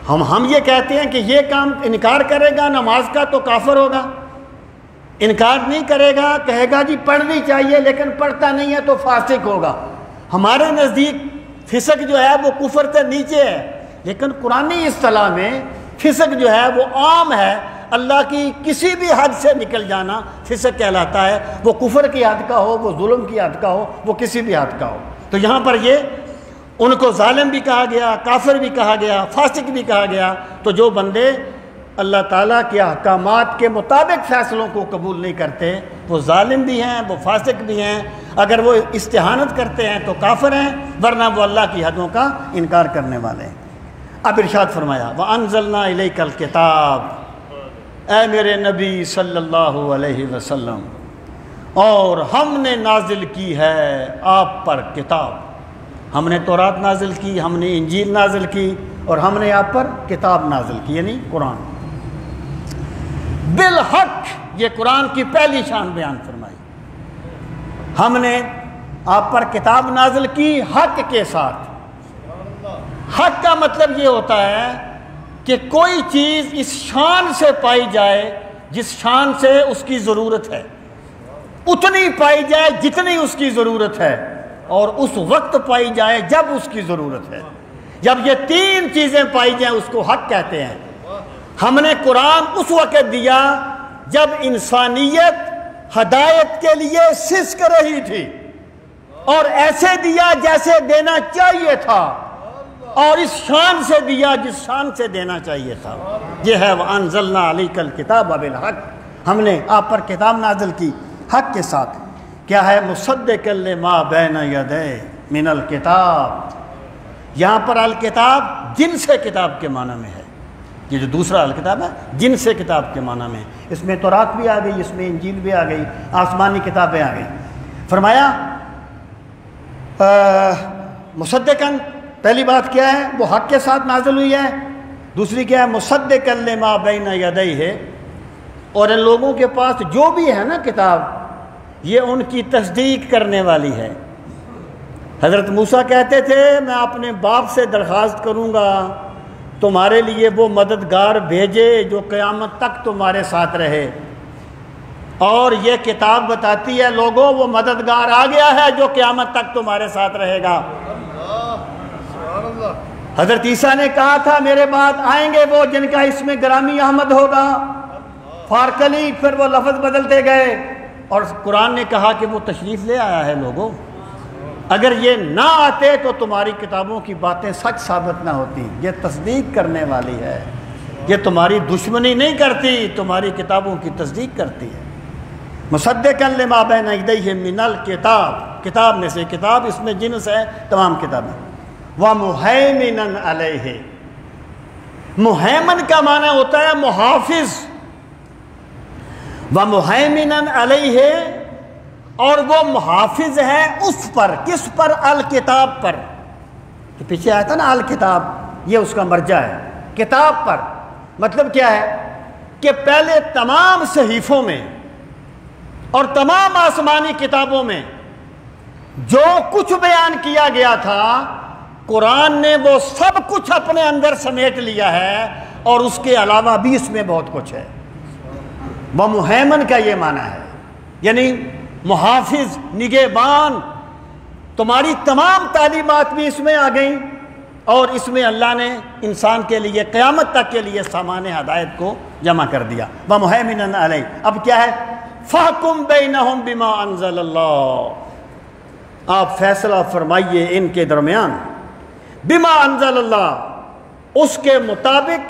ہم یہ کہتے ہیں کہ یہ کام انکار کرے گا نماز کا تو کافر ہوگا، انکار نہیں کرے گا کہے گا جی پڑھنی چاہیے لیکن پڑھتا نہیں ہے تو فاسق ہوگا. ہمارے نزدیک فسق جو ہے وہ کفر سے نیچے ہے، لیکن قرآنی اصطلاح میں فسق جو ہے وہ عام ہے. اللہ کی کسی بھی حد سے نکل جانا فسق کہلاتا ہے، وہ کفر کی حد کا ہو، وہ ظلم کی حد کا ہو، وہ کسی بھی حد کا ہو. تو یہاں پر یہ ان کو ظالم بھی کہا گیا، کافر بھی کہا گیا، فاسق بھی کہا گیا. تو جو بندے اللہ تعالیٰ کے احکامات کے مطابق فیصلوں کو قبول نہیں کرتے وہ ظالم بھی ہیں، وہ فاسق بھی ہیں. اگر وہ استہانت کرتے ہیں تو کافر ہیں، ورنہ وہ اللہ کی حدوں کا انکار کرنے والے ہیں. اب ارشاد فرمایا وَأَنزَلْنَا إِلَيْكَ الْكِتَابَ اے میرے نبی صلی اللہ علیہ وسلم اور ہم نے نازل کی ہے آپ پر کتاب. ہم نے تورات نازل کی، ہم نے انجیل نازل کی اور ہم نے آپ پر کتاب نازل کی یعنی قرآن. بالحق یہ قرآن کی پہلی شان بیان فرمائی. ہم نے آپ پر کتاب نازل کی حق کے ساتھ. حق کا مطلب یہ ہوتا ہے کہ کوئی چیز اس شان سے پائی جائے جس شان سے اس کی ضرورت ہے، اتنی پائی جائے جتنی اس کی ضرورت ہے، اور اس وقت پائی جائے جب اس کی ضرورت ہے. جب یہ تین چیزیں پائی جائیں اس کو حق کہتے ہیں. ہم نے قرآن اس وقت دیا جب انسانیت ہدایت کے لیے سسک رہی تھی، اور ایسے دیا جیسے دینا چاہیے تھا، اور اس شان سے دیا جس شان سے دینا چاہیے تھا. یہ ہے وَأَنزَلْنَا عَلَيْكَ الْكِتَابَ بِالْحَقِّ ہم نے آپ پر کتاب نازل کی حق کے ساتھ. کیا ہے مصدقا لما بین یدیہ من الکتاب. یہاں پر الکتاب جن سے کتاب کے معنی میں ہے. یہ جو دوسرا الکتاب ہے جن سے کتاب کے معنی میں، اس میں تورات بھی آ گئی، اس میں انجیل بھی آ گئی، آسمانی کتابیں آ گئی. فرمایا مصدقاً پہلی بات کیا ہے وہ حق کے ساتھ نازل ہوئی ہے. دوسری کیا ہے مصدقا لما بین یدیہ، اور ان لوگوں کے پاس جو بھی ہے نا کتاب یہ ان کی تصدیق کرنے والی ہے. حضرت موسیٰ کہتے تھے میں اپنے باپ سے درخواست کروں گا تمہارے لیے وہ مددگار بھیجے جو قیامت تک تمہارے ساتھ رہے، اور یہ کتاب بتاتی ہے لوگوں وہ مددگار آ گیا ہے جو قیامت تک تمہارے ساتھ رہے گا. حضرت عیسیٰ نے کہا تھا میرے بعد آئیں گے وہ جن کا اسم گرامی احمد ہوگا، فارکلی، پھر وہ لفظ بدلتے گئے، اور قرآن نے کہا کہ وہ تشریف لے آیا ہے. لوگوں اگر یہ نہ آتے تو تمہاری کتابوں کی باتیں سچ ثابت نہ ہوتی. یہ تصدیق کرنے والی ہے. یہ تمہاری دشمنی نہیں کرتی، تمہاری کتابوں کی تصدیق کرتی ہے۔ مصدقا لما بین یدیہ من الکتاب، کتاب میں سے کتاب، اس میں جنس ہے تمام کتابیں۔ ومہیمنا علیہ، مہیمن کا معنی ہوتا ہے محافظ، ومہیمنا علیہ، اور وہ محافظ ہے اس پر، کس پر؟ الکتاب پر، کہ پیچھے آیا تھا نا الکتاب، یہ اس کا مرجع ہے، کتاب پر۔ مطلب کیا ہے کہ پہلے تمام صحیفوں میں اور تمام آسمانی کتابوں میں جو کچھ بیان کیا گیا تھا، قرآن نے وہ سب کچھ اپنے اندر سمیٹ لیا ہے، اور اس کے علاوہ بھی اس میں بہت کچھ ہے۔ وہ مہیمن کا یہ معنی ہے، یعنی محافظ، نگہبان، تمہاری تمام تعلیمات بھی اس میں آ گئیں، اور اس میں اللہ نے انسان کے لیے قیامت تک کے لیے سامان ہدایت کو جمع کر دیا۔ وَمُهَيْمِنًا عَلَيْهِ، اب کیا ہے؟ فَحْكُمْ بَيْنَهُمْ بِمَا أَنزَلَ اللَّهُ، آپ فیصلہ فرمائیے ان کے درمیان، بما انزل اللہ، اس کے مطابق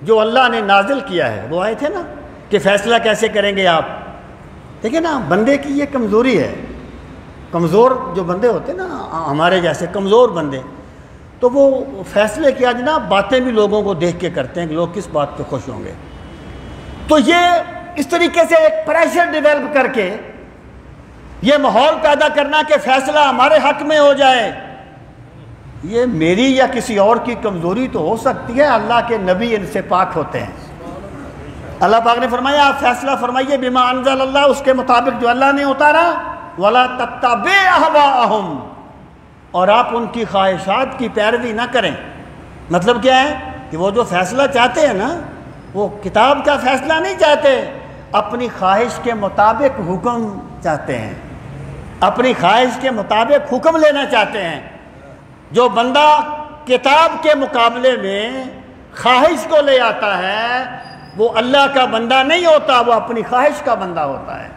جو اللہ نے نازل کیا ہے۔ وہ آئے تھے نا کہ فیصلہ کیسے کریں گے آپ؟ دیکھیں نا، بندے کی یہ کمزوری ہے، کمزور جو بندے ہوتے ہیں نا ہمارے جیسے کمزور بندے، تو وہ فیصلے کیا جناب باتیں بھی لوگوں کو دیکھ کے کرتے ہیں کہ لوگ کس بات پہ خوش ہوں گے۔ تو یہ اس طریقے سے ایک پریشر ڈیولپ کر کے یہ ماحول پیدا کرنا کہ فیصلہ ہمارے حق میں ہو جائے، یہ میری یا کسی اور کی کمزوری تو ہو سکتی ہے، اللہ کے نبی ان سے پاک ہوتے ہیں۔ اللہ پاک نے فرمایا آپ فیصلہ فرمائیے بما انزل اللہ، اس کے مطابق جو اللہ نے اتارا، وَلَا تَتَّبِعْ أَهْوَاءَهُمْ، اور آپ ان کی خواہشات کی پیروی نہ کریں۔ مطلب کیا ہے کہ وہ جو فیصلہ چاہتے ہیں نا، وہ کتاب کا فیصلہ نہیں چاہتے، اپنی خواہش کے مطابق حکم چاہتے ہیں، اپنی خواہش کے مطابق حکم لینا چاہتے ہیں۔ جو بندہ کتاب کے مقابلے میں خواہش کو لے آتا ہے، وہ اللہ کا بندہ نہیں ہوتا، وہ اپنی خواہش کا بندہ ہوتا ہے۔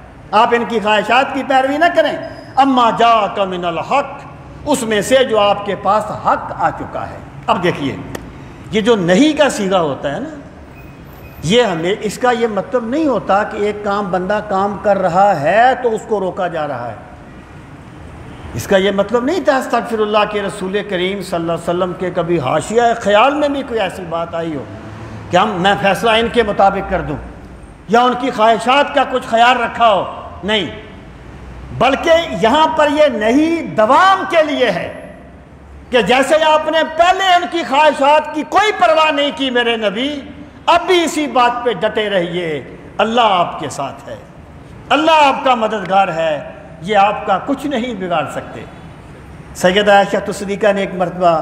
آپ ان کی خواہشات کی پیروی نہ کریں۔ اما جاءک من الحق، اس میں سے جو آپ کے پاس حق آ چکا ہے۔ اب دیکھیے یہ جو نہیں کا صیغہ ہوتا ہے نا، یہ ہمیں اس کا یہ مطلب نہیں ہوتا کہ ایک کام بندہ کام کر رہا ہے تو اس کو روکا جا رہا ہے۔ اس کا یہ مطلب نہیں تھا استغفر اللہ کے رسول کریم صلی اللہ علیہ وسلم کے کبھی حاشیہ خیال میں بھی کوئی ایسی بات آئی ہو کہ میں فیصلہ ان کے مطابق کر دوں، یا ان کی خواہشات کا کچھ خیال رکھا ہو، نہیں، بلکہ یہاں پر یہ نہیں دوام کے لیے ہے کہ جیسے آپ نے پہلے ان کی خواہشات کی کوئی پرواہ نہیں کی میرے نبی، اب بھی اسی بات پہ ڈٹے رہیے، اللہ آپ کے ساتھ ہے، اللہ آپ کا مددگار ہے، یہ آپ کا کچھ نہیں بگاڑ سکتے۔ سیدہ عائشہ صدیقہ نے ایک مرتبہ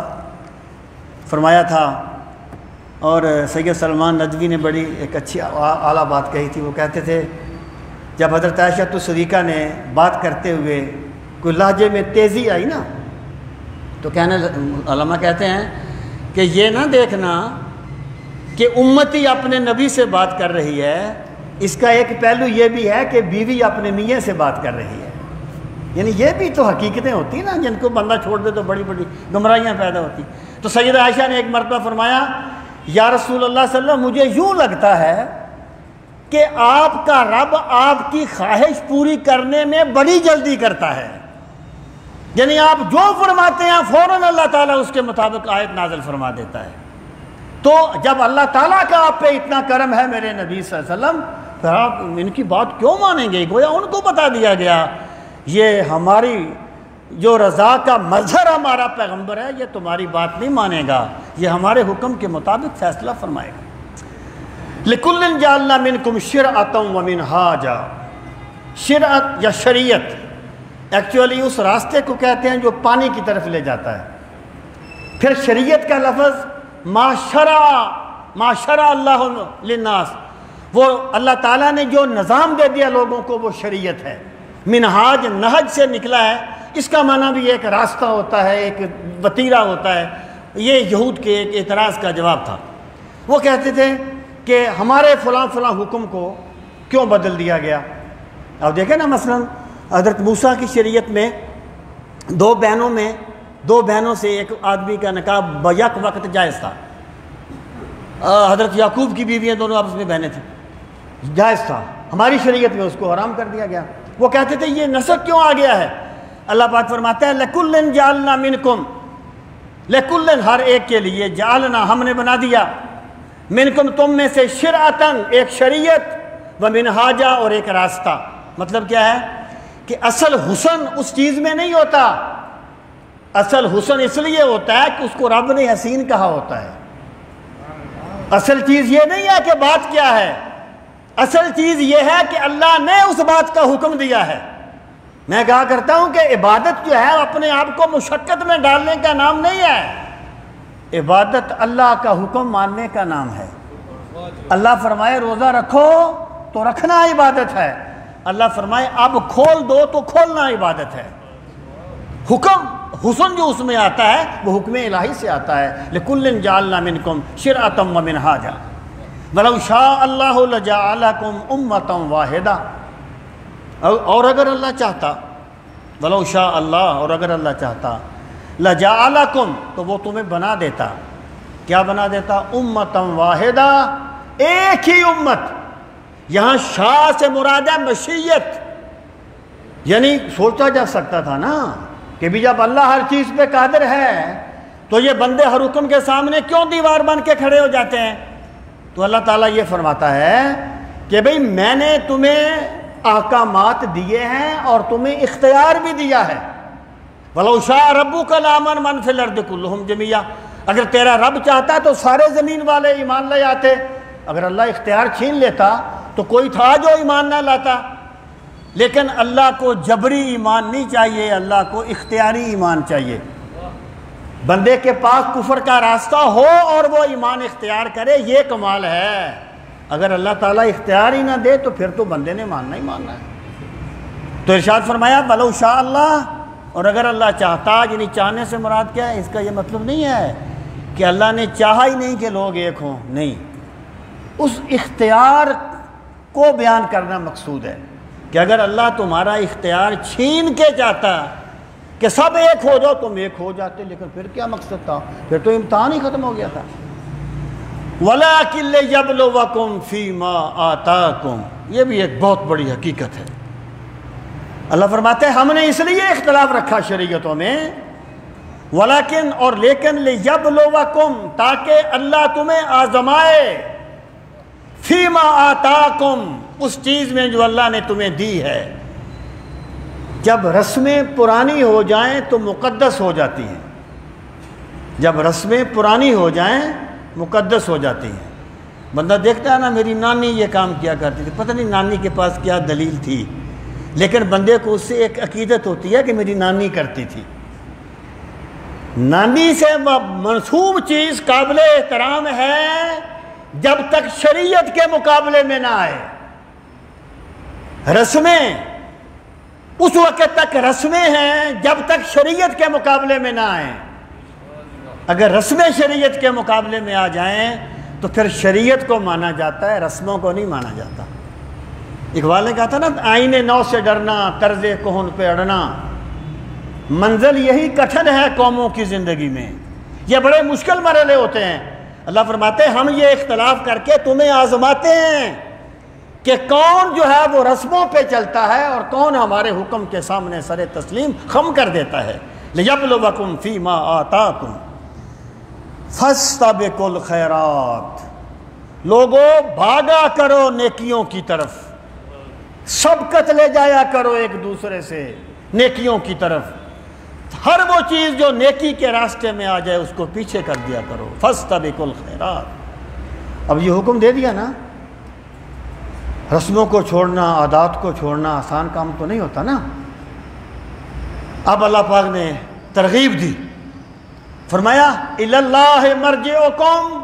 فرمایا تھا، اور سید سلمان ندوی نے بڑی ایک اچھی اعلیٰ بات کہی تھی، وہ کہتے تھے جب حضرت عائشہ صدیقہ نے بات کرتے ہوئے کوئی لہجے میں تیزی آئی نا، تو کہنے علماء کہتے ہیں کہ یہ نہ دیکھنا کہ امتی اپنے نبی سے بات کر رہی ہے، اس کا ایک پہلو یہ بھی ہے کہ بیوی اپنے میاں سے بات کر رہی ہے، یعنی یہ بھی تو حقیقتیں ہوتی ہیں نا جن کو بندہ چھوڑ دے تو بڑی بڑی گمراہیاں پیدا ہوتی۔ تو سیدہ عائشہ نے ایک مرتبہ فرمایا یا رسول اللہ صلی اللہ علیہ وسلم، مجھے یوں لگتا ہے کہ آپ کا رب آپ کی خواہش پوری کرنے میں بڑی جلدی کرتا ہے، یعنی آپ جو فرماتے ہیں فوراً اللہ تعالیٰ اس کے مطابق آیت نازل فرما دیتا ہے۔ تو جب اللہ تعالیٰ کا آپ پہ اتنا کرم ہے میرے نبی صلی اللہ علیہ وسلم، پھر آپ ان کی بات کیوں مانیں گے؟ گویا ان کو بتا دیا گیا یہ ہماری جو رضا کا مظہر ہمارا پیغمبر ہے، یہ تمہاری بات نہیں مانے گا، یہ ہمارے حکم کے مطابق فیصلہ فرمائے گا۔ لِكُلٍّ جَعَلْنَا مِنْكُمْ شِرْعَةً وَمِنْهَاجًا، شرعت یا شریعت ایکچولی اس راستے کو کہتے ہیں جو پانی کی طرف لے جاتا ہے۔ پھر شریعت کا لفظ ما شرع اللہ للناس، وہ اللہ تعالیٰ نے جو نظام دے دیا لوگوں کو وہ شریعت ہے۔ منہاج نہج سے نکلا ہے، اس کا معنی بھی ایک راستہ ہوتا ہے، ایک وتیرہ ہوتا ہے۔ یہ یہود کے ایک اعتراض کا جواب تھا، وہ کہتے تھے کہ ہمارے فلاں فلاں حکم کو کیوں بدل دیا گیا۔ اب دیکھیں نا مثلا حضرت موسیٰ کی شریعت میں دو بہنوں سے ایک آدمی کا نکاح بیک وقت جائز تھا، حضرت یعقوب کی بیویاں دونوں آپس میں بہنیں تھیں، جائز تھا، ہماری شریعت میں اس کو حرام کر دیا گیا۔ وہ کہتے تھے یہ نسب کیوں آ گیا ہے؟ اللہ پاک فرماتا ہے لَكُلٍّ جَعَلْنَا مِنْكُمْ، لَكُلٍّ ہر ایک کے لیے، جعلنا ہم نے بنا دیا، منکم تم میں سے، شرعتاً ایک شریعت، ومنہاجا اور ایک راستہ۔ مطلب کیا ہے کہ اصل حسن اس چیز میں نہیں ہوتا، اصل حسن اس لیے ہوتا ہے کہ اس کو رب نے حسین کہا ہوتا ہے۔ اصل چیز یہ نہیں ہے کہ بات کیا ہے، اصل چیز یہ ہے کہ اللہ نے اس بات کا حکم دیا ہے۔ میں کہا کرتا ہوں کہ عبادت جو ہے اپنے آپ کو مشقت میں ڈالنے کا نام نہیں ہے، عبادت اللہ کا حکم ماننے کا نام ہے۔ اللہ فرمائے روزہ رکھو تو رکھنا عبادت ہے، اللہ فرمائے اب کھول دو تو کھولنا عبادت ہے۔ حکم حسن جو اس میں آتا ہے وہ حکم الہی سے آتا ہے، لِكُلٍّ جَعَلْنَا مِنْكُمْ شِرْعَةً وَمِنْهَاجًا وَلَوْ شَاءَ اللَّهُ لَجَعَلَكُمْ أُمَّةً وَاحِدَةً، اور اگر اللہ چاہتا، وَلَوْ شَاءَ اللَّهُ، اور اگر اللہ چاہتا، لَجَعَلَكُمْ تو وہ تمہیں بنا دیتا، کیا بنا دیتا؟ أُمَّةً وَاحِدَةً، ایک ہی امت۔ یہاں شاہ سے مراد ہے مشیت، یعنی سوچا جا سکتا تھا نا کہ بھی جب اللہ ہر چیز پہ قادر ہے تو یہ بندے ہر حکم کے سامنے کیوں دیوار بن کے کھڑے ہو جاتے ہیں؟ تو اللہ تعالیٰ یہ فرماتا ہے کہ بھئی میں نے تمہیں احکامات دیے ہیں اور تمہیں اختیار بھی دیا ہے۔ وَلَوْ شَاءَ رَبُّكَ لَآمَنَ مَنْ فِي الْأَرْضِ كُلُّهُمْ جَمِيعًا، اگر تیرا رب چاہتا تو سارے زمین والے ایمان لے آتے، اگر اللہ اختیار چھین لیتا تو کوئی تھا جو ایمان نہ لاتا۔ لیکن اللہ کو جبری ایمان نہیں چاہیے، اللہ کو اختیاری ایمان چاہیے۔ بندے کے پاس کفر کا راستہ ہو اور وہ ایمان اختیار کرے، یہ کمال ہے۔ اگر اللہ تعالیٰ اختیار ہی نہ دے تو پھر تو بندے نے ماننا ہی ماننا ہے۔ تو ارشاد فرمایا وَلَوْ شَاءَ اللَّهُ، اور اگر اللہ چاہتا، یعنی چاہنے سے مراد کیا ہے؟ اس کا یہ مطلب نہیں ہے کہ اللہ نے چاہا ہی نہیں کہ لوگ ایک ہوں، نہیں، اس اختیار کو بیان کرنا مقصود ہے کہ اگر اللہ تمہارا اختیار چھین کے چاہتا کہ سب ایک ہو جاؤ، تم ایک ہو جاتے، لیکن پھر کیا مقصد تھا؟ پھر تو امتحان ہی ختم ہو گیا تھا۔ وَلَٰكِن لِيَبْلُوَكُمْ فِي مَا آتَاكُمْ، یہ بھی ایک بہت بڑی حقیقت ہے۔ اللہ فرماتے ہیں ہم نے اس لیے اختلاف رکھا شریعتوں میں، وَلَٰكِن اور لیکن لِيَبْلُوَكُمْ تاکہ اللہ تمہیں آزمائے، فِي مَا آتَاكُمْ اس چیز میں جو اللہ نے تمہیں دی ہے۔ جب رسمیں پرانی ہو جائیں تو مقدس ہو جاتی ہیں، جب رسمیں پرانی ہو جائیں مقدس ہو جاتی ہیں۔ بندہ دیکھتا ہے نا میری نانی یہ کام کیا کرتی تھی، پتہ نہیں نانی کے پاس کیا دلیل تھی، لیکن بندے کو اس سے ایک عقیدت ہوتی ہے کہ میری نانی کرتی تھی۔ نانی سے منسوب چیز قابل احترام ہے جب تک شریعت کے مقابلے میں نہ آئے۔ رسمیں اس وقت تک رسمیں ہیں جب تک شریعت کے مقابلے میں نہ آئیں۔ اگر رسمیں شریعت کے مقابلے میں آ جائیں تو پھر شریعت کو مانا جاتا ہے، رسموں کو نہیں مانا جاتا۔ اقبال نے کہا تھا نا آئینے نو سے ڈرنا، طرز کہن پہ اڑنا، منزل یہی کٹھن ہے قوموں کی زندگی میں، یہ بڑے مشکل مرحلے ہوتے ہیں۔ اللہ فرماتے ہیں ہم یہ اختلاف کر کے تمہیں آزماتے ہیں کہ کون جو ہے وہ رسموں پہ چلتا ہے اور کون ہمارے حکم کے سامنے سر تسلیم خم کر دیتا ہے۔ لِيَبْلُوَكُمْ فِي مَا آتَاكُمْ فَاسْتَبِقُوا الْخَيْرَاتِ، لوگو بھاگا کرو نیکیوں کی طرف، سبقت لے جایا کرو ایک دوسرے سے نیکیوں کی طرف، ہر وہ چیز جو نیکی کے راستے میں آ جائے اس کو پیچھے کر دیا کرو۔ فَاسْتَبِقُوا الْخَيْرَاتِ، اب یہ حکم دے دیا نا، رسموں کو چھوڑنا، عادات کو چھوڑنا آسان کام تو نہیں ہوتا نا۔ اب اللہ پاک نے ترغیب دی، فرمایا اِلَى اللَّهِ مَرْجِعُكُمْ،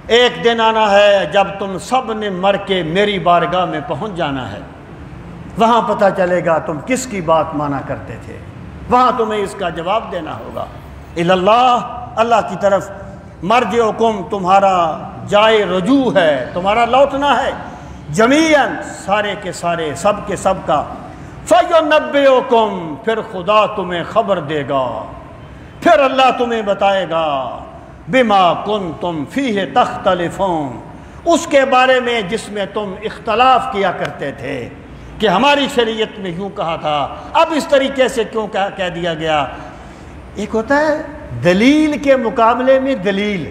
ایک دن آنا ہے جب تم سب نے مر کے میری بارگاہ میں پہنچ جانا ہے، وہاں پتہ چلے گا تم کس کی بات مانا کرتے تھے، وہاں تمہیں اس کا جواب دینا ہوگا۔ اِلَى اللَّهِ، اللہ کی طرف، مرجعکم تمہارا جائے رجوع ہے، تمہارا لوٹنا ہے، جمیعاً سارے کے سارے، سب کے سب کا، فَيُنَبِّئُكُمْ پھر خدا تمہیں خبر دے گا، پھر اللہ تمہیں بتائے گا، بما کنتم فیہ تختلفون، اس کے بارے میں جس میں تم اختلاف کیا کرتے تھے کہ ہماری شریعت میں یوں کہا تھا، اب اس طریقے سے کیوں کہہ دیا گیا۔ ایک ہوتا ہے دلیل کے مقابلے میں دلیل،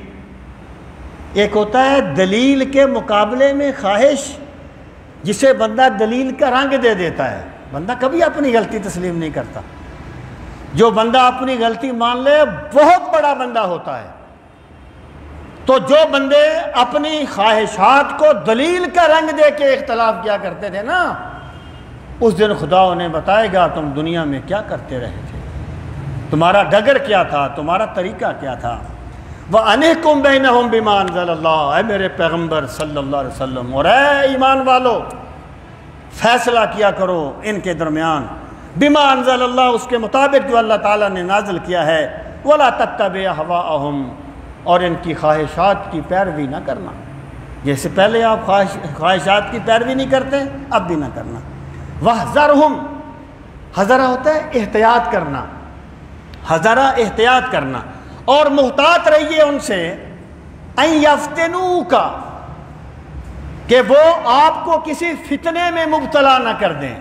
ایک ہوتا ہے دلیل کے مقابلے میں خواہش، جسے بندہ دلیل کا رنگ دے دیتا ہے۔ بندہ کبھی اپنی غلطی تسلیم نہیں کرتا، جو بندہ اپنی غلطی مان لے بہت بڑا بندہ ہوتا ہے۔ تو جو بندے اپنی خواہشات کو دلیل کا رنگ دے کے اختلاف کیا کرتے تھے نا، اس دن خدا انہیں بتائے گا تم دنیا میں کیا کرتے رہے تھے، تمہارا ڈگر کیا تھا، تمہارا طریقہ کیا تھا۔ وَأَنِحْكُمْ بَيْنَهُمْ بِمَا أَنزَلَ اللَّهُ، اے میرے پیغمبر صلی اللہ علیہ وسلم اور اے ایمان والو، فیصلہ کیا کرو ان کے درمیان، بما انزل اللہ، اس کے مطابق جو اللہ تعالیٰ نے نازل کیا ہے، ولا تتبع اہواءہم، اور ان کی خواہشات کی پیروی نہ کرنا، جیسے پہلے آپ خواہشات کی پیروی نہیں کرتے اب بھی نہ کرنا۔ وَاحْذَرْهُمْ، حذرہ ہوتا ہے احتیاط کرنا، حذرہ احتیاط کرنا، اور محتاط رہیے ان سے، اَن يَفْتِنُوكَ، کہ وہ آپ کو کسی فتنے میں مبتلا نہ کر دیں،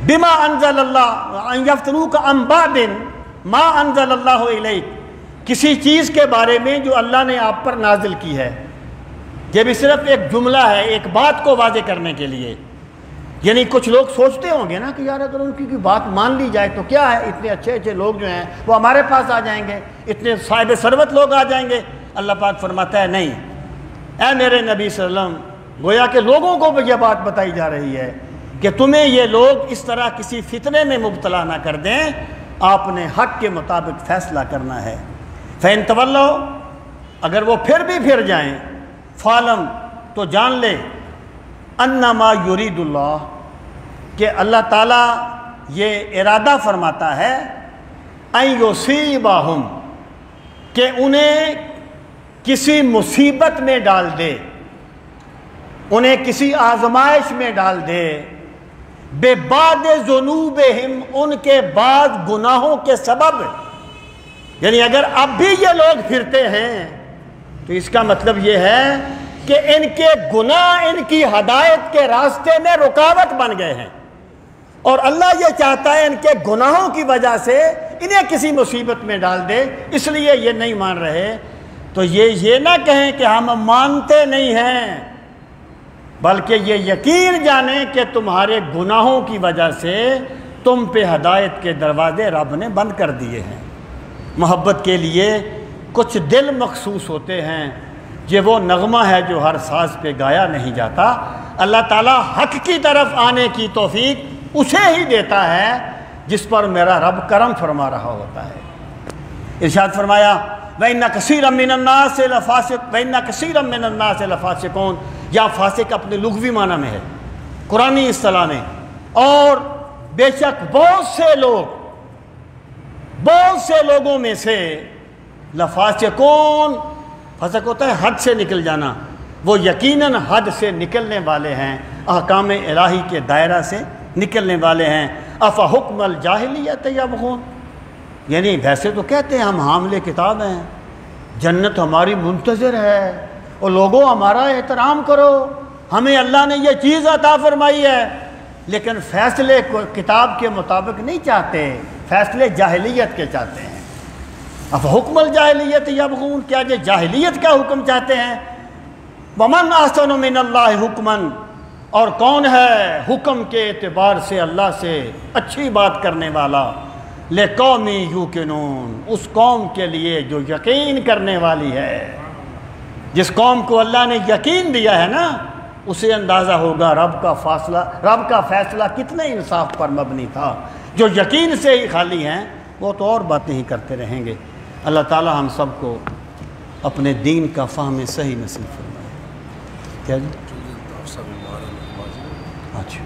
بما انزل اللہ، ان یفتنوک عن بعض ما انزل اللہ الیک، کسی چیز کے بارے میں جو اللہ نے آپ پر نازل کی ہے۔ یہ بھی صرف ایک جملہ ہے ایک بات کو واضح کرنے کے لیے، یعنی کچھ لوگ سوچتے ہوں گے نا کہ یار اگر ان کی بات مان لی جائے تو کیا ہے، اتنے اچھے اچھے لوگ جو ہیں وہ ہمارے پاس آ جائیں گے، اتنے صاحب ثروت لوگ آ جائیں گے۔ اللہ پاک فرماتا ہے نہیں، اے میرے نبی صلی اللہ علیہ وسلم، گویا کہ لوگوں کو بھی یہ بات بتائی جا رہی ہے کہ تمہیں یہ لوگ اس طرح کسی فتنے میں مبتلا نہ کر دیں، آپ نے حق کے مطابق فیصلہ کرنا ہے۔ فَإِن تَوَلَّوْا، اگر وہ پھر بھی پھر جائیں، فَعْلَمْ، تو جان لے، أَنَّمَا يُرِيدُ اللَّهُ، کہ اللہ تعالیٰ یہ ارادہ فرماتا ہے، أَن يُصِيبَهُمْ، کہ انہیں کسی مصیبت میں ڈال دے، انہیں کسی آزمائش میں ڈال دے، بے بعد ذنوبہم، ان کے بعد گناہوں کے سبب، یعنی اگر اب بھی یہ لوگ پھرتے ہیں تو اس کا مطلب یہ ہے کہ ان کے گناہ ان کی ہدایت کے راستے میں رکاوٹ بن گئے ہیں، اور اللہ یہ چاہتا ہے ان کے گناہوں کی وجہ سے انہیں کسی مصیبت میں ڈال دے، اس لیے یہ نہیں مان رہے۔ تو یہ نہ کہیں کہ ہم مانتے نہیں ہیں، بلکہ یہ یقین جانیں کہ تمہارے گناہوں کی وجہ سے تم پہ ہدایت کے دروازے رب نے بند کر دیے ہیں۔ محبت کے لیے کچھ دل مخصوص ہوتے ہیں، یہ وہ نغمہ ہے جو ہر ساز پہ گایا نہیں جاتا۔ اللہ تعالیٰ حق کی طرف آنے کی توفیق اسے ہی دیتا ہے جس پر میرا رب کرم فرما رہا ہوتا ہے۔ ارشاد فرمایا، وَإِنَّ كَثِيرًا مِّنَ النَّاسِ لَفَاسِقُونَ، وَإِنَّ كَثِيرًا مِّنَ النَّاسِ لَفَاسِقُونَ، یا فاسق اپنے لغوی معنی میں ہے، قرآنی اصطلاح میں، اور بے شک بہت سے لوگوں میں سے لفاسقون، فاسق ہوتا ہے حد سے نکل جانا، وہ یقیناً حد سے نکلنے والے ہیں، احکام الہی کے دائرہ سے نکلنے والے ہیں۔ افحکم الجاہلیت یبغون، یعنی ویسے تو کہتے ہیں ہم حامل کتاب ہیں، جنت ہماری منتظر ہے، اور لوگوں ہمارا احترام کرو، ہمیں اللہ نے یہ چیز عطا فرمائی ہے، لیکن فیصلے کو کتاب کے مطابق نہیں چاہتے، فیصلے جاہلیت کے چاہتے ہیں۔ اب حکم الجاہلیت یبغون، کیا یہ جاہلیت کا حکم چاہتے ہیں؟ ومن احسن من اللہ حکمن، اور کون ہے حکم کے اعتبار سے اللہ سے اچھی بات کرنے والا، لقوم یوقنون، اس قوم کے لیے جو یقین کرنے والی ہے۔ جس قوم کو اللہ نے یقین دیا ہے نا، اسے اندازہ ہوگا رب کا فیصلہ کتنے انصاف پر مبنی تھا۔ جو یقین سے ہی خالی ہیں وہ تو اور باتیں ہی کرتے رہیں گے۔ اللہ تعالی ہم سب کو اپنے دین کا فہم صحیح نصیب فرمائے۔ کیا جی؟ اچھا،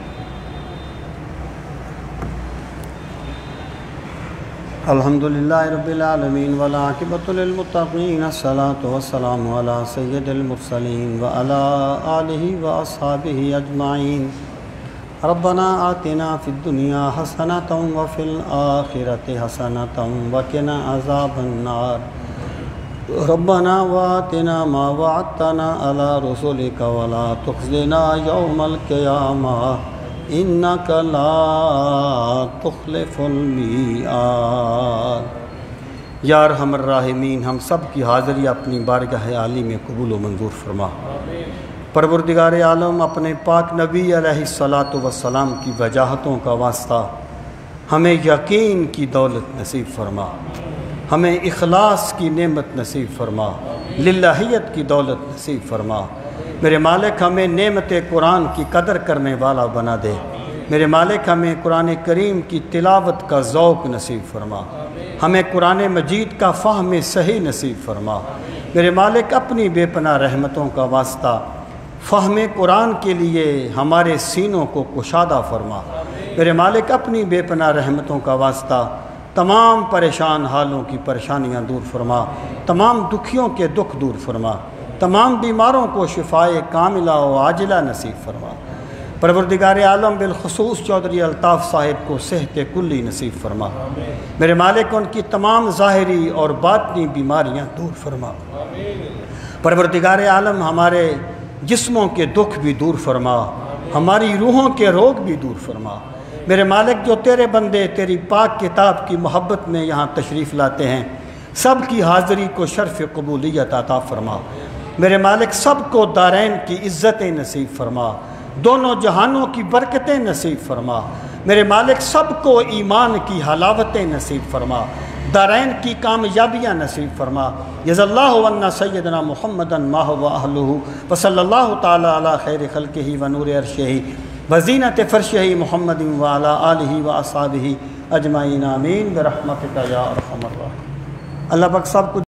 الحمدللہ رب العالمین والعاقبۃ للمتقین، الصلاۃ والسلام علی سید المرسلین وعلی آلہ واصحابہ اجمعین۔ ربنا آتنا فی الدنیا حسنۃ وفی الآخرۃ حسنۃ وقنا عذاب النار۔ ربنا وآتنا ما وعدتنا على رسلك ولا تخزنا يوم القيامة إنك لا تخلف الميعاد۔ یا ارحم الراحمین، ہم سب کی حاضری اپنی بارگاہ عالی میں قبول و منظور فرما۔ پروردگار عالم، اپنے پاک نبی علیہ الصلاۃ والسلام کی وجاہتوں کا واسطہ ہمیں یقین کی دولت نصیب فرما، ہمیں اخلاص کی نعمت نصیب فرما، للہیت کی دولت نصیب فرما۔ میرے مالک، ہمیں نعمت قرآن کی قدر کرنے والا بنا دے۔ میرے مالک، ہمیں قرآن کریم کی تلاوت کا ذوق نصیب فرما، ہمیں قرآن مجید کا فہم صحیح نصیب فرما۔ میرے مالک، اپنی بے پناہ رحمتوں کا واسطہ فہم قرآن کے لیے ہمارے سینوں کو کشادہ فرما۔ میرے مالک، اپنی بے پناہ رحمتوں کا واسطہ تمام پریشان حالوں کی پریشانیاں دور فرما، تمام دکھیوں کے دکھ دور فرما، تمام بیماروں کو شفائے کاملہ و عاجلہ نصیب فرما۔ پروردگار عالم، بالخصوص چودھری الطاف صاحب کو صحت کلی نصیب فرما۔ میرے مالک، ان کی تمام ظاہری اور باطنی بیماریاں دور فرما۔ پروردگار عالم، ہمارے جسموں کے دکھ بھی دور فرما، ہماری روحوں کے روگ بھی دور فرما۔ میرے مالک، جو تیرے بندے تیری پاک کتاب کی محبت میں یہاں تشریف لاتے ہیں، سب کی حاضری کو شرف قبولیت عطا فرما۔ میرے مالک، سب کو دارین کی عزتیں نصیب فرما، دونوں جہانوں کی برکتیں نصیب فرما۔ میرے مالک، سب کو ایمان کی حلاوتیں نصیب فرما، دارین کی کامیابیاں نصیب فرما۔ جزا اللہ عنا سیدنا محمدًا ما هو اہلہ وصلی اللہ تعالی علی خیر خلقہ ونور عرشہ وزینت فرشہ محمد وعلی آلہ واصحابہ اجمعین، آمین برحمتک یا ارحم الراحمین۔ اللہ پاک سب کو